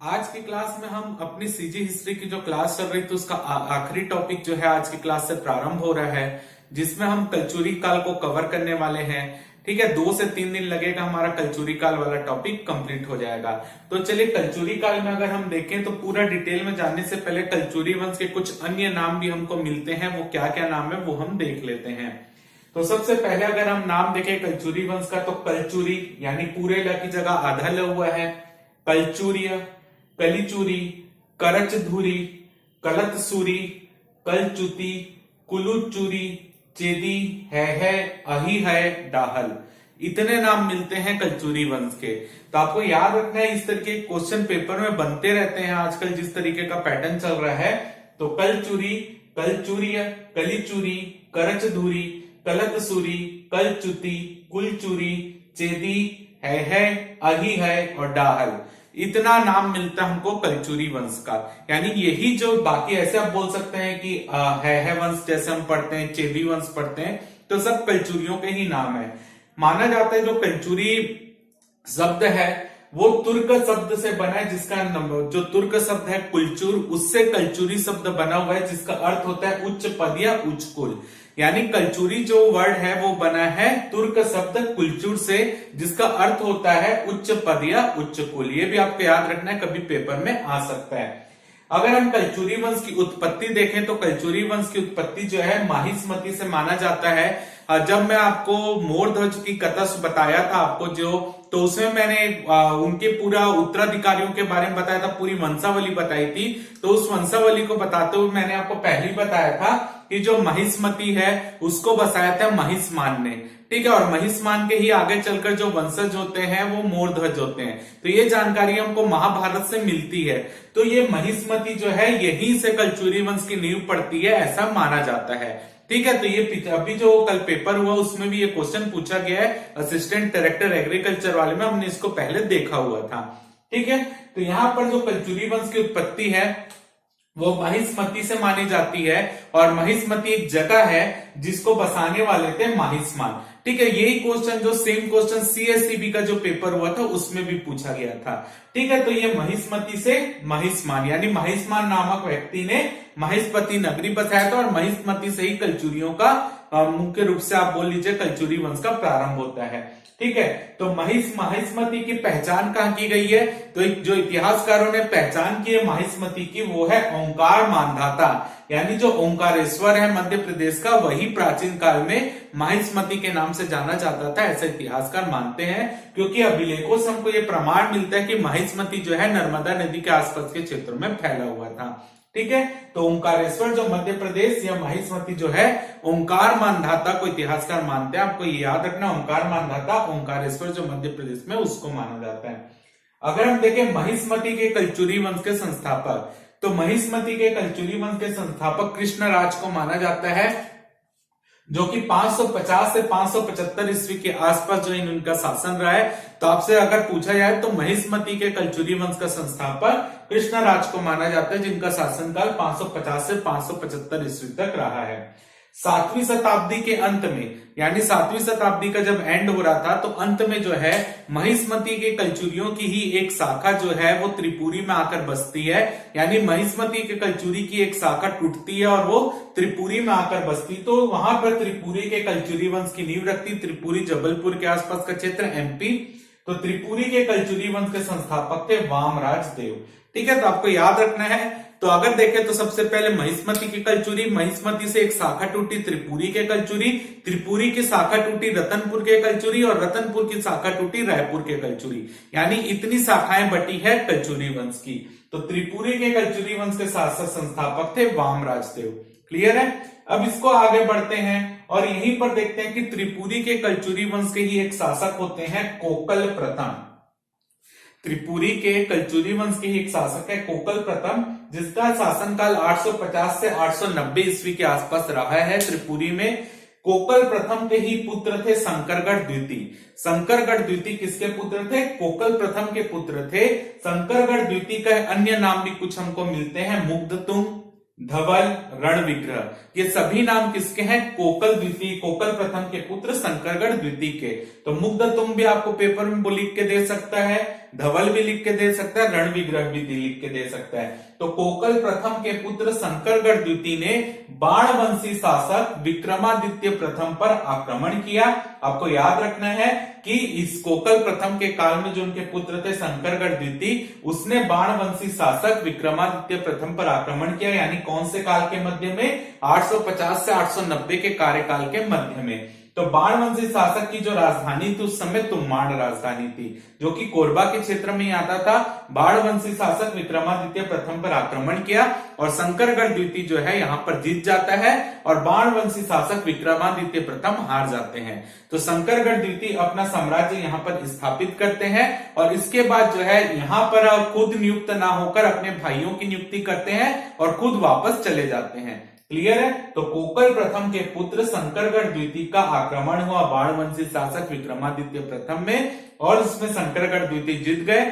आज की क्लास में हम अपनी सीजी हिस्ट्री की जो क्लास चल रही थी उसका आखिरी टॉपिक जो है आज की क्लास से प्रारंभ हो रहा है, जिसमें हम कलचुरी काल को कवर करने वाले हैं। ठीक है, 2 से 3 दिन लगेगा, हमारा कलचुरी काल वाला टॉपिक कंप्लीट हो जाएगा। तो चलिए, कलचुरी काल में अगर हम देखें तो पूरा डिटेल में जानने से पहले कलचुरी वंश के कुछ अन्य नाम भी हमको मिलते हैं, वो क्या क्या नाम है वो हम देख लेते हैं। तो सबसे पहले अगर हम नाम देखें कलचुरी वंश का, तो कलचुरी यानी पूरे ल की जगह आधा ल हुआ है, कलचूर्य, कलिचूरी, करचधुरी, कलतसूरी, कलचुती, कुलुचूरी, चेदी, है, अही है, डाहल, इतने नाम मिलते हैं कलचुरी वंश के। तो आपको याद रखना है, इस तरीके क्वेश्चन पेपर में बनते रहते हैं आजकल, जिस तरीके का पैटर्न चल रहा है। तो कलचुरी, कलचूर्य, कलिचूरी, करचधुरी, कलतसूरी, कलचुती, कुलचूरी, चेदी, है, अही है और डाहल, इतना नाम मिलता है हमको कलचुरी वंश का। यानी यही जो बाकी ऐसे आप बोल सकते हैं कि है वंश जैसे हम पढ़ते हैं, चेदी वंश पढ़ते हैं, तो सब कलचुरियों के ही नाम है। माना जाता है जो कलचुरी शब्द है वो तुर्क शब्द से बना है, जिसका नंबर जो तुर्क शब्द है कुलचुर, उससे कलचुरी शब्द बना हुआ है, जिसका अर्थ होता है उच्च पद या उच्च कुल। यानी कलचुरी जो वर्ड है वो बना है तुर्क शब्द कुलचुर से, जिसका अर्थ होता है उच्च पद या उच्च कुल। ये भी आपको याद रखना है, कभी पेपर में आ सकता है। अगर हम कलचुरी वंश की उत्पत्ति देखें तो कलचुरी वंश की उत्पत्ति जो है माहिष्मती से माना जाता है। जब मैं आपको मोरध्वज की कथा बताया था आपको जो, तो उसमें मैंने उनके पूरा उत्तराधिकारियों के बारे में बताया था, पूरी वंशावली बताई थी। तो उस वंशावली को बताते हुए मैंने आपको पहले ही बताया था कि जो महिष्मती है उसको बसाया था महिष्मान ने। ठीक है, और महिष्मान के ही आगे चलकर जो वंशज होते हैं वो मोरध्वज होते हैं। तो ये जानकारी हमको महाभारत से मिलती है। तो ये महिष्मती जो है यहीं से कलचुरी वंश की नींव पड़ती है, ऐसा माना जाता है। ठीक है, तो ये अभी जो कल पेपर हुआ उसमें भी ये क्वेश्चन पूछा गया है, असिस्टेंट डायरेक्टर एग्रीकल्चर वाले में, हमने इसको पहले देखा हुआ था। ठीक है, तो यहाँ पर जो कलचुरी वंश की उत्पत्ति है वो महिष्मती से मानी जाती है, और महिष्मती एक जगह है जिसको बसाने वाले थे महिष्मान। ठीक है, यही क्वेश्चन जो सेम क्वेश्चन सीएससीबी का जो पेपर हुआ था उसमें भी पूछा गया था। ठीक है, तो ये महिष्मती से महिष्मान यानी महिष्मान नामक व्यक्ति ने महिष्मती नगरी बसाया था, और महिष्मती से ही कलचुरियों का मुख्य रूप से आप बोल लीजिए कलचुरी वंश का प्रारंभ होता है। ठीक है, तो महिष्मती की पहचान कहाँ की गई है? तो जो इतिहासकारों ने पहचान की है महिष्मती की, वो है ओंकार मानधाता, यानी जो ओंकारेश्वर है मध्य प्रदेश का, वही प्राचीन काल में महिष्मती के नाम से जाना जाता था, ऐसा इतिहासकार मानते हैं। क्योंकि अभिलेखों से हमको ये प्रमाण मिलता है कि महिष्मती जो है नर्मदा नदी के आसपास के क्षेत्रों में फैला हुआ था। ठीक है, तो ओंकारेश्वर जो मध्य प्रदेश या महिष्मती जो है ओंकार मानधाता को इतिहासकार मानते हैं। आपको ये याद रखना, ओंकार मानधाता ओंकारेश्वर जो मध्य प्रदेश में उसको माना जाता है। अगर हम देखें महिष्मती के कलचुरी वंश के संस्थापक, तो महिष्मती के कलचुरी वंश के संस्थापक कृष्णराज को माना जाता है, जो कि 550 से 575 ईस्वी के आसपास जो इनका शासन रहा है। तो आपसे अगर पूछा जाए तो महिष्मती के कलचुरी वंश का संस्थापक कृष्णराज को माना जाता है, जिनका शासनकाल 550 से 575 ईस्वी तक रहा है। 7वीं शताब्दी के अंत में, यानी 7वीं शताब्दी का जब एंड हो रहा था, तो अंत में जो है महिष्मती के कलचुरियों की ही एक शाखा जो है वो त्रिपुरी में आकर बसती है। यानी महिष्मती के कलचुरी की एक शाखा टूटती है और वो त्रिपुरी में आकर बसती, तो वहां पर त्रिपुरी के कलचुरी वंश की नींव रखती। त्रिपुरी जबलपुर के आसपास का क्षेत्र एमपी। तो त्रिपुरी के कलचुरी वंश के संस्थापक थे वामराज देव। ठीक है, तो आपको याद रखना है। तो अगर देखें तो सबसे पहले महिष्मती की कलचुरी, महिष्मती से एक शाखा टूटी त्रिपुरी के कलचुरी, त्रिपुरी की शाखा टूटी रतनपुर के कलचुरी, और रतनपुर की शाखा टूटी रायपुर के कलचुरी। यानी इतनी शाखाएं बटी है कलचुरी वंश की। तो त्रिपुरी के कलचुरी वंश के शासक संस्थापक थे वामराज देव। क्लियर है? अब इसको आगे बढ़ते हैं और यहीं पर देखते हैं कि त्रिपुरी के कलचुरी वंश के ही एक शासक होते हैं कोकल प्रथम। त्रिपुरी के कलचुरी वंश के ही एक शासक है कोकल प्रथम, जिसका शासनकाल 850 से 890 ईस्वी के आसपास रहा है। त्रिपुरी में कोकल प्रथम के ही पुत्र थे शंकरगढ़ द्वितीय। शंकरगढ़ द्वितीय किसके पुत्र थे? कोकल प्रथम के पुत्र थे। शंकरगढ़ द्वितीय का अन्य नाम भी कुछ हमको मिलते हैं, मुग्धतुंग, धवल, रणविग्रह, ये सभी नाम किसके हैं? कोकल द्वितीय, कोकल प्रथम के पुत्र शंकरगढ़ द्वितीय के। तो मुग्धतुंग भी आपको पेपर में वो लिख के दे सकता है, धवल भी लिख के दे सकता है, रणविग्रह भी लिख के दे सकता है। तो कोकल प्रथम के पुत्र शंकरगढ़ द्वितीय ने बाणवंशी शासक विक्रमादित्य प्रथम पर आक्रमण किया। आपको याद रखना है कि इस कोकल प्रथम के काल में जो उनके पुत्र थे शंकरगढ़ द्वितीय, उसने बाणवंशी शासक विक्रमादित्य प्रथम पर आक्रमण किया, यानी कौन से काल के मध्य में? 850 से 890 के कार्यकाल के मध्य में। तो बाणवंशी शासक की जो राजधानी थी उस समय तुम्माड़ राजधानी थी, जो कि कोरबा के क्षेत्र में आता था। बाणवंशी शासक विक्रमादित्य प्रथम पर आक्रमण किया और शंकरगढ़ द्वितीय जो है यहाँ पर जीत जाता है और बाणवंशी शासक विक्रमादित्य प्रथम हार जाते हैं। तो शंकरगढ़ द्वितीय अपना साम्राज्य यहाँ पर स्थापित करते हैं और इसके बाद जो है यहाँ पर खुद नियुक्त ना होकर अपने भाइयों की नियुक्ति करते हैं और खुद वापस चले जाते हैं। क्लियर है? तो कोकल प्रथम के पुत्र शंकरगढ़ द्वितीय का आक्रमण हुआ बाणवंशी शासक विक्रमादित्य प्रथम में और इसमें शंकरगढ़ द्वितीय जीत गए,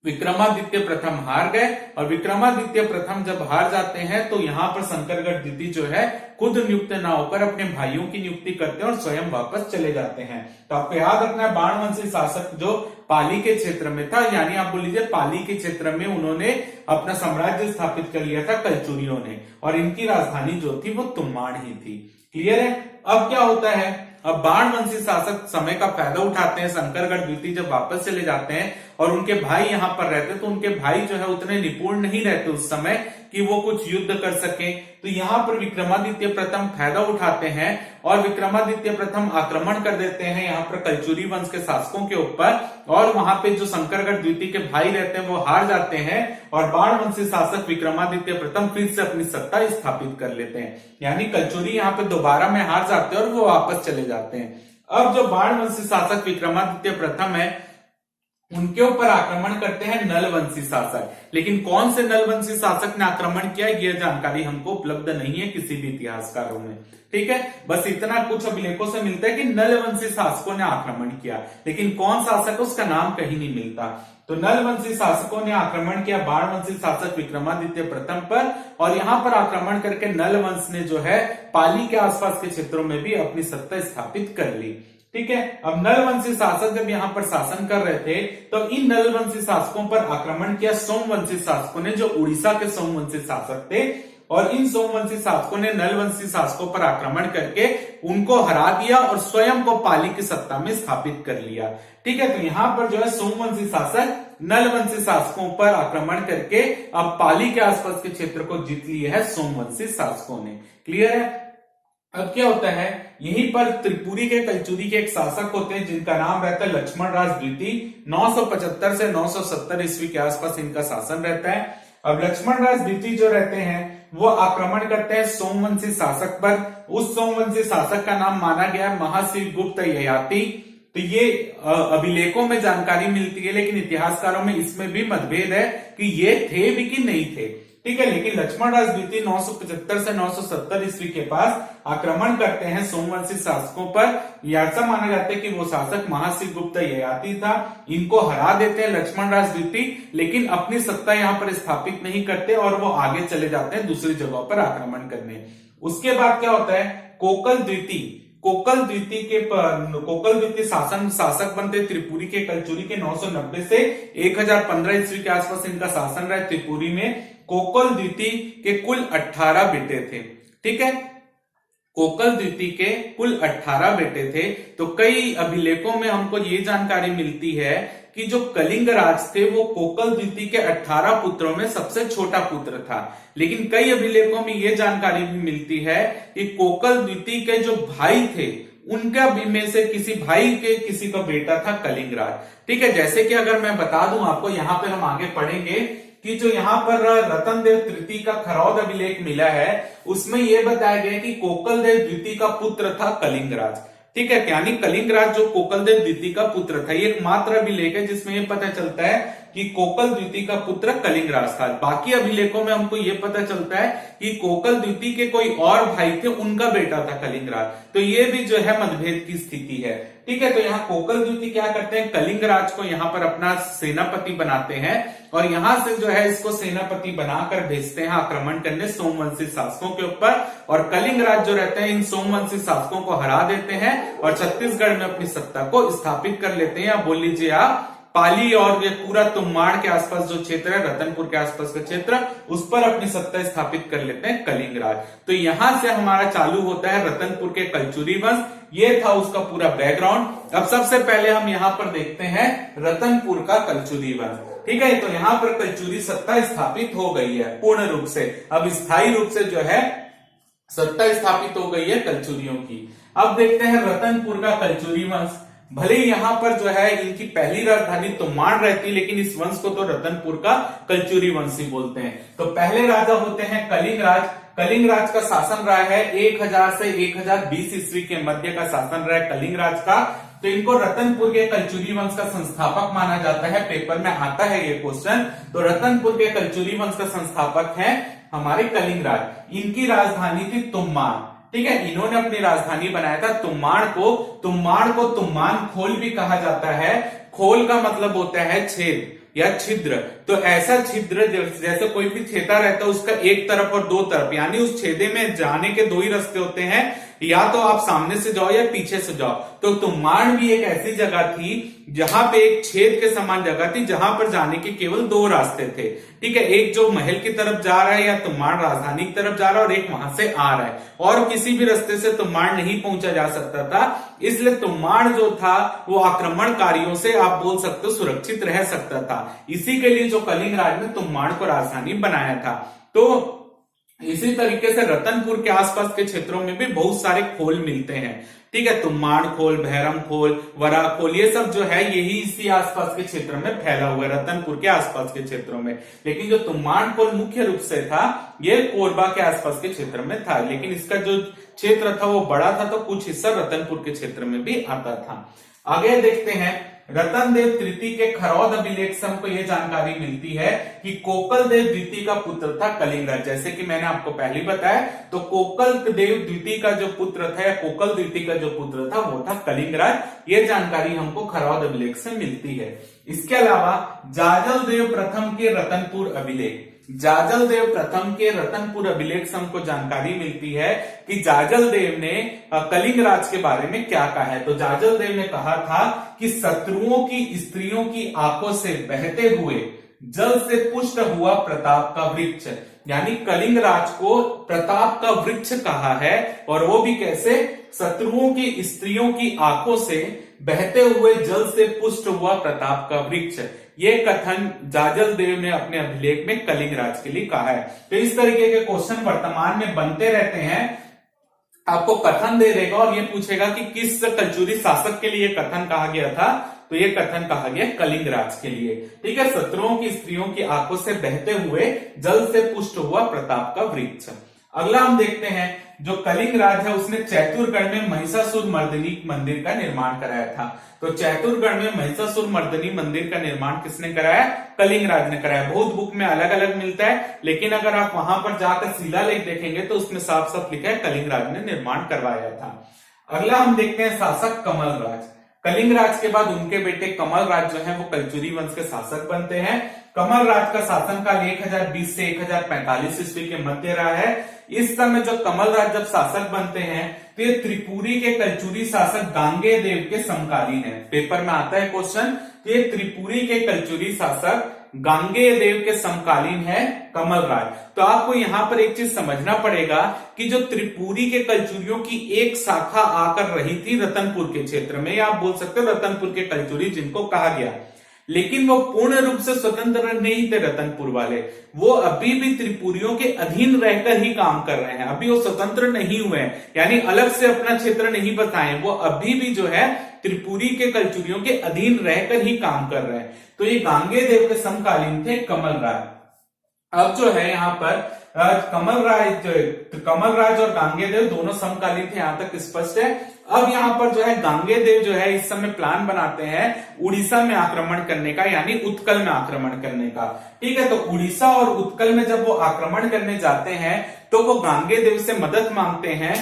विक्रमादित्य प्रथम हार गए। और विक्रमादित्य प्रथम जब हार जाते हैं तो यहाँ पर शंकरगढ़ द्वितीय जो है खुद नियुक्त ना होकर अपने भाइयों की नियुक्ति करते हैं और स्वयं वापस चले जाते हैं। तो आपको याद रखना है बाणवंशी शासक जो पाली के क्षेत्र में था, यानी आप बोल लीजिए पाली के क्षेत्र में उन्होंने अपना साम्राज्य स्थापित कर लिया था कलचुरियों ने, और इनकी राजधानी जो थी वो तुम्माड़ ही थी। क्लियर है? अब क्या होता है, अब बाणवंशी शासक समय का फायदा उठाते हैं, शंकरगढ़ द्वितीय जब वापस चले जाते हैं और उनके भाई यहाँ पर रहते, तो उनके भाई जो है उतने निपुण नहीं रहते उस समय कि वो कुछ युद्ध कर सके। तो यहाँ पर विक्रमादित्य प्रथम फायदा उठाते हैं और विक्रमादित्य प्रथम आक्रमण कर देते हैं यहाँ पर कलचुरी वंश के शासकों के ऊपर, और वहां पे जो शंकरगढ़ द्वितीय के भाई रहते हैं वो हार जाते हैं और बाणवंशी शासक विक्रमादित्य प्रथम फिर से अपनी सत्ता स्थापित कर लेते हैं, यानी कलचुरी यहाँ पे दोबारा में हार जाते हैं और वो वापस चले जाते हैं। अब जो बाणवंशी शासक विक्रमादित्य प्रथम है उनके ऊपर आक्रमण करते हैं नलवंशी शासक, लेकिन कौन से नलवंशी शासक ने आक्रमण किया ये जानकारी हमको उपलब्ध नहीं है किसी भी इतिहासकारों में। ठीक है, बस इतना कुछ अभिलेखों से मिलता है कि नलवंशी शासकों ने आक्रमण किया, लेकिन कौन शासक उसका नाम कहीं नहीं मिलता। तो नलवंशी शासकों ने आक्रमण किया बाणवंशी शासक विक्रमादित्य प्रथम पर, और यहाँ पर आक्रमण करके नलवंश ने जो है पाली के आसपास के क्षेत्रों में भी अपनी सत्ता स्थापित कर ली। ठीक है, अब नलवंशी शासक जब यहाँ पर शासन कर रहे थे तो इन नलवंशी शासकों पर आक्रमण किया सोमवंशी शासकों ने, जो उड़ीसा के सोमवंशी शासक थे, और इन सोमवंशी शासकों ने नलवंशी शासकों पर आक्रमण करके उनको हरा दिया और स्वयं को पाली की सत्ता में स्थापित कर लिया। ठीक है, तो यहाँ पर जो है सोमवंशी शासक नलवंशी शासकों पर आक्रमण करके अब पाली के आसपास के क्षेत्र को जीत लिया है सोमवंशी शासकों ने। क्लियर है? अब क्या होता है, यहीं पर त्रिपुरी के कलचुरी के एक शासक होते हैं जिनका नाम रहता है लक्ष्मण राज द्वितीय। 975 से 970 ईस्वी के आसपास इनका शासन रहता है। अब लक्ष्मण राज द्वितीय जो रहते हैं वो आक्रमण करते हैं सोमवंशी शासक पर। उस सोमवंशी शासक का नाम माना गया है महाशिवगुप्त ययाति। तो ये अभिलेखों में जानकारी मिलती है, लेकिन इतिहासकारों में इसमें भी मतभेद है कि ये थे भी कि नहीं थे। ठीक है, लेकिन लक्ष्मण राज द्वितीय 975 से 970 ईस्वी के पास आक्रमण करते हैं सोमवंशी शासकों पर। ऐसा माना जाता है कि वो शासक महाशिवगुप्त ययाति था। इनको हरा देते हैं लक्ष्मण राज द्वितीय, लेकिन अपनी सत्ता यहाँ पर स्थापित नहीं करते और वो आगे चले जाते हैं दूसरी जगहों पर आक्रमण करने। उसके बाद क्या होता है, कोकल द्वितीय शासक बनते त्रिपुरी के कलचुरी के 990 से 1015 ईस्वी के आसपास इनका शासन रहा त्रिपुरी में। कोकल द्वितीय के कुल 18 बेटे थे। ठीक है, कोकल द्वितीय के कुल 18 बेटे थे। तो कई अभिलेखों में हमको ये जानकारी मिलती है कि जो कलिंग राज थे वो कोकल द्वितीय के 18 पुत्रों में सबसे छोटा पुत्र था, लेकिन कई अभिलेखों में ये जानकारी भी मिलती है कि कोकल द्वितीय के जो भाई थे उनका भी में से किसी भाई के किसी का बेटा था कलिंग राज। ठीक है, जैसे कि अगर मैं बता दूं आपको, यहाँ पर हम आगे पढ़ेंगे कि जो यहाँ पर रतन देव तृतीय का खरौद अभिलेख मिला है उसमें यह बताया गया कि कोकल देव द्वितीय का पुत्र था कलिंग राज। ठीक है, यानी कलिंग राज जो कोकल देव द्वितीय का पुत्र था, ये एकमात्र अभिलेख है जिसमें यह पता चलता है कि कोकल द्वितीय का पुत्र कलिंग राज था। बाकी अभिलेखों में हमको ये पता चलता है कि कोकल द्वितीय के कोई और भाई थे, उनका बेटा था कलिंग राज। तो ये भी जो है मतभेद की स्थिति है। ठीक है। तो यहाँ कोकल द्वितीय क्या करते हैं, कलिंग राज को यहाँ पर अपना सेनापति बनाते हैं और यहां से जो है इसको सेनापति बनाकर भेजते हैं आक्रमण करने सोमवंशी शासकों के ऊपर, और कलिंग राज जो रहते हैं इन सोमवंशी शासकों को हरा देते हैं और छत्तीसगढ़ में अपनी सत्ता को स्थापित कर लेते हैं। या बोल लीजिए आप पाली और ये पूरा तुम्बाड़ के आसपास जो क्षेत्र है, रतनपुर के आसपास का क्षेत्र, उस पर अपनी सत्ता स्थापित कर लेते हैं कलिंग राज। तो यहां से हमारा चालू होता है रतनपुर के कलचुरी वंश। ये था उसका पूरा बैकग्राउंड। अब सबसे पहले हम यहाँ पर देखते हैं रतनपुर का कलचुरी वंश, ठीक है। तो यहाँ पर कलचुरी सत्ता स्थापित हो गई है पूर्ण रूप से, अब स्थायी रूप से जो है सत्ता स्थापित हो गई है कलचुरियों की। अब देखते हैं रतनपुर का कलचुरी वंश। भले ही यहाँ पर जो है इनकी पहली राजधानी तुम्बाड़ रहती, लेकिन इस वंश को तो रतनपुर का कलचुरी वंशी बोलते हैं। तो पहले राजा होते हैं कलिंग राज। कलिंग राज का शासन रहा है 1000 से 1020 ईस्वी के मध्य का शासन रहा है कलिंग राज का। तो इनको रतनपुर के कलचुरी वंश का संस्थापक माना जाता है, पेपर में आता है ये क्वेश्चन। तो रतनपुर के कलचुरी वंश का संस्थापक है हमारे कलिंग राज। इनकी राजधानी थी तुम्बाड़, ठीक है। इन्होंने अपनी राजधानी बनाया था तुम्बाड़ को। तुम्बाड़ को तुम्बान खोल भी कहा जाता है। खोल का मतलब होता है छेद या छिद्र। तो ऐसा छिद्र जैसे कोई भी छेदा रहता है उसका एक तरफ और दो तरफ, यानी उस छेदे में जाने के दो ही रास्ते होते हैं, या तो आप सामने से जाओ या पीछे से जाओ। तो तुम्बाड़ भी एक ऐसी जगह थी जहां पे एक छेद के समान जगह थी, जहां पर जाने के केवल दो रास्ते थे, ठीक है। एक जो महल की तरफ जा रहा है या तुम्बाड़ राजधानी की तरफ जा रहा है, और एक वहां से आ रहा है, और किसी भी रास्ते से तुम्बाड़ नहीं पहुंचा जा सकता था। इसलिए तुम्बाड़ जो था वो आक्रमणकारियों से आप बोल सकते हो सुरक्षित रह सकता था। इसी के लिए जो कलिंग राज ने तुम्बाड़ को राजधानी बनाया था। तो इसी तरीके से रतनपुर के आसपास के क्षेत्रों में भी बहुत सारे खोल मिलते हैं, ठीक है। तुम्बाड़ खोल, भैरम खोल, वरा खोल, ये सब जो है यही इसी आसपास के क्षेत्र में फैला हुआ है, रतनपुर के आसपास के क्षेत्रों में। लेकिन जो तुम्बाड़ खोल मुख्य रूप से था ये कोरबा के आसपास के क्षेत्र में था, लेकिन इसका जो क्षेत्र था वो बड़ा था, तो कुछ हिस्सा रतनपुर के क्षेत्र में भी आता था। आगे देखते हैं रतनदेव तृतीय के खरौद अभिलेख से हमको ये जानकारी मिलती है कि कोकल देव द्वितीय का पुत्र था कलिंग राज। जैसे कि मैंने आपको पहले बताया, तो कोकल देव द्वितीय का जो पुत्र था या कोकल द्वितीय का जो पुत्र था वो था कलिंग राज। ये जानकारी हमको खरौद अभिलेख से मिलती है। इसके अलावा जाजल देव प्रथम के रतनपुर अभिलेख, जाजल देव प्रथम के रतनपुर अभिलेख से हमको जानकारी मिलती है कि जाजल देव ने कलिंग राज के बारे में क्या कहा है। तो जाजल देव ने कहा था कि शत्रुओं की स्त्रियों की आंखों से बहते हुए जल से पुष्ट हुआ प्रताप का वृक्ष, यानी कलिंग राज को प्रताप का वृक्ष कहा है। और वो भी कैसे, शत्रुओं की स्त्रियों की आंखों से बहते हुए जल से पुष्ट हुआ प्रताप का वृक्ष। ये कथन जाजल देव ने अपने अभिलेख में कलिंग राज के लिए कहा है। तो इस तरीके के क्वेश्चन वर्तमान में बनते रहते हैं। आपको कथन दे देगा और ये पूछेगा कि किस कलचुरी शासक के लिए कथन कहा गया था, तो ये कथन कहा गया कलिंग राज के लिए, ठीक है। शत्रुओं की स्त्रियों की आंखों से बहते हुए जल से पुष्ट हुआ प्रताप का वृक्ष। अगला हम देखते हैं जो कलिंग राज है उसने चैतुरगढ़ में महिषासुर मर्दिनी मंदिर का निर्माण कराया था। तो चैतुरगढ़ में महिषासुर मर्दिनी मंदिर का निर्माण किसने कराया, कलिंग राज ने कराया। बहुत बुक में अलग अलग मिलता है, लेकिन अगर आप वहां पर जाकर शिलालेख देखेंगे तो उसमें साफ साफ लिखा है कलिंग राज ने निर्माण करवाया था। अगला हम देखते हैं शासक कमल राज। कलिंग राज के बाद उनके बेटे कमल राज जो है वो कलचुरी वंश के शासक बनते हैं। कमल राज का शासनकाल 1020 से 1045 ईस्वी के मध्य रहा है। इस समय जो कमल राज जब शासक बनते हैं तो ये त्रिपुरी के कलचुरी शासक गांगे देव के समकालीन है। पेपर में आता है क्वेश्चन, तो ये त्रिपुरी के कलचुरी शासक गांगे देव के समकालीन है कमल राज। तो आपको यहाँ पर एक चीज समझना पड़ेगा कि जो त्रिपुरी के कलचुरियों की एक शाखा आकर रही थी रतनपुर के क्षेत्र में, या आप बोल सकते हो रतनपुर के कलचुरी जिनको कहा गया, लेकिन वो पूर्ण रूप से स्वतंत्र नहीं थे रतनपुर वाले। वो अभी भी त्रिपुरियों के अधीन रहकर ही काम कर रहे हैं, अभी वो स्वतंत्र नहीं हुए हैं, यानी अलग से अपना क्षेत्र नहीं बताए। वो अभी भी जो है त्रिपुरी के कलचुरियों के अधीन रहकर ही काम कर रहे हैं। तो ये गांगे देव के समकालीन थे कमल राज। अब जो है यहाँ पर कमल राज और गांगे देव दोनों समकालीन थे, यहां तक स्पष्ट है। अब यहाँ पर जो है गांगेय जो है इस समय प्लान बनाते हैं उड़ीसा में आक्रमण करने का, यानी उत्कल में आक्रमण करने का। ठीक है, तो उड़ीसा और उत्कल में जब वो आक्रमण करने जाते हैं तो वो गांगेय से मदद मांगते हैं,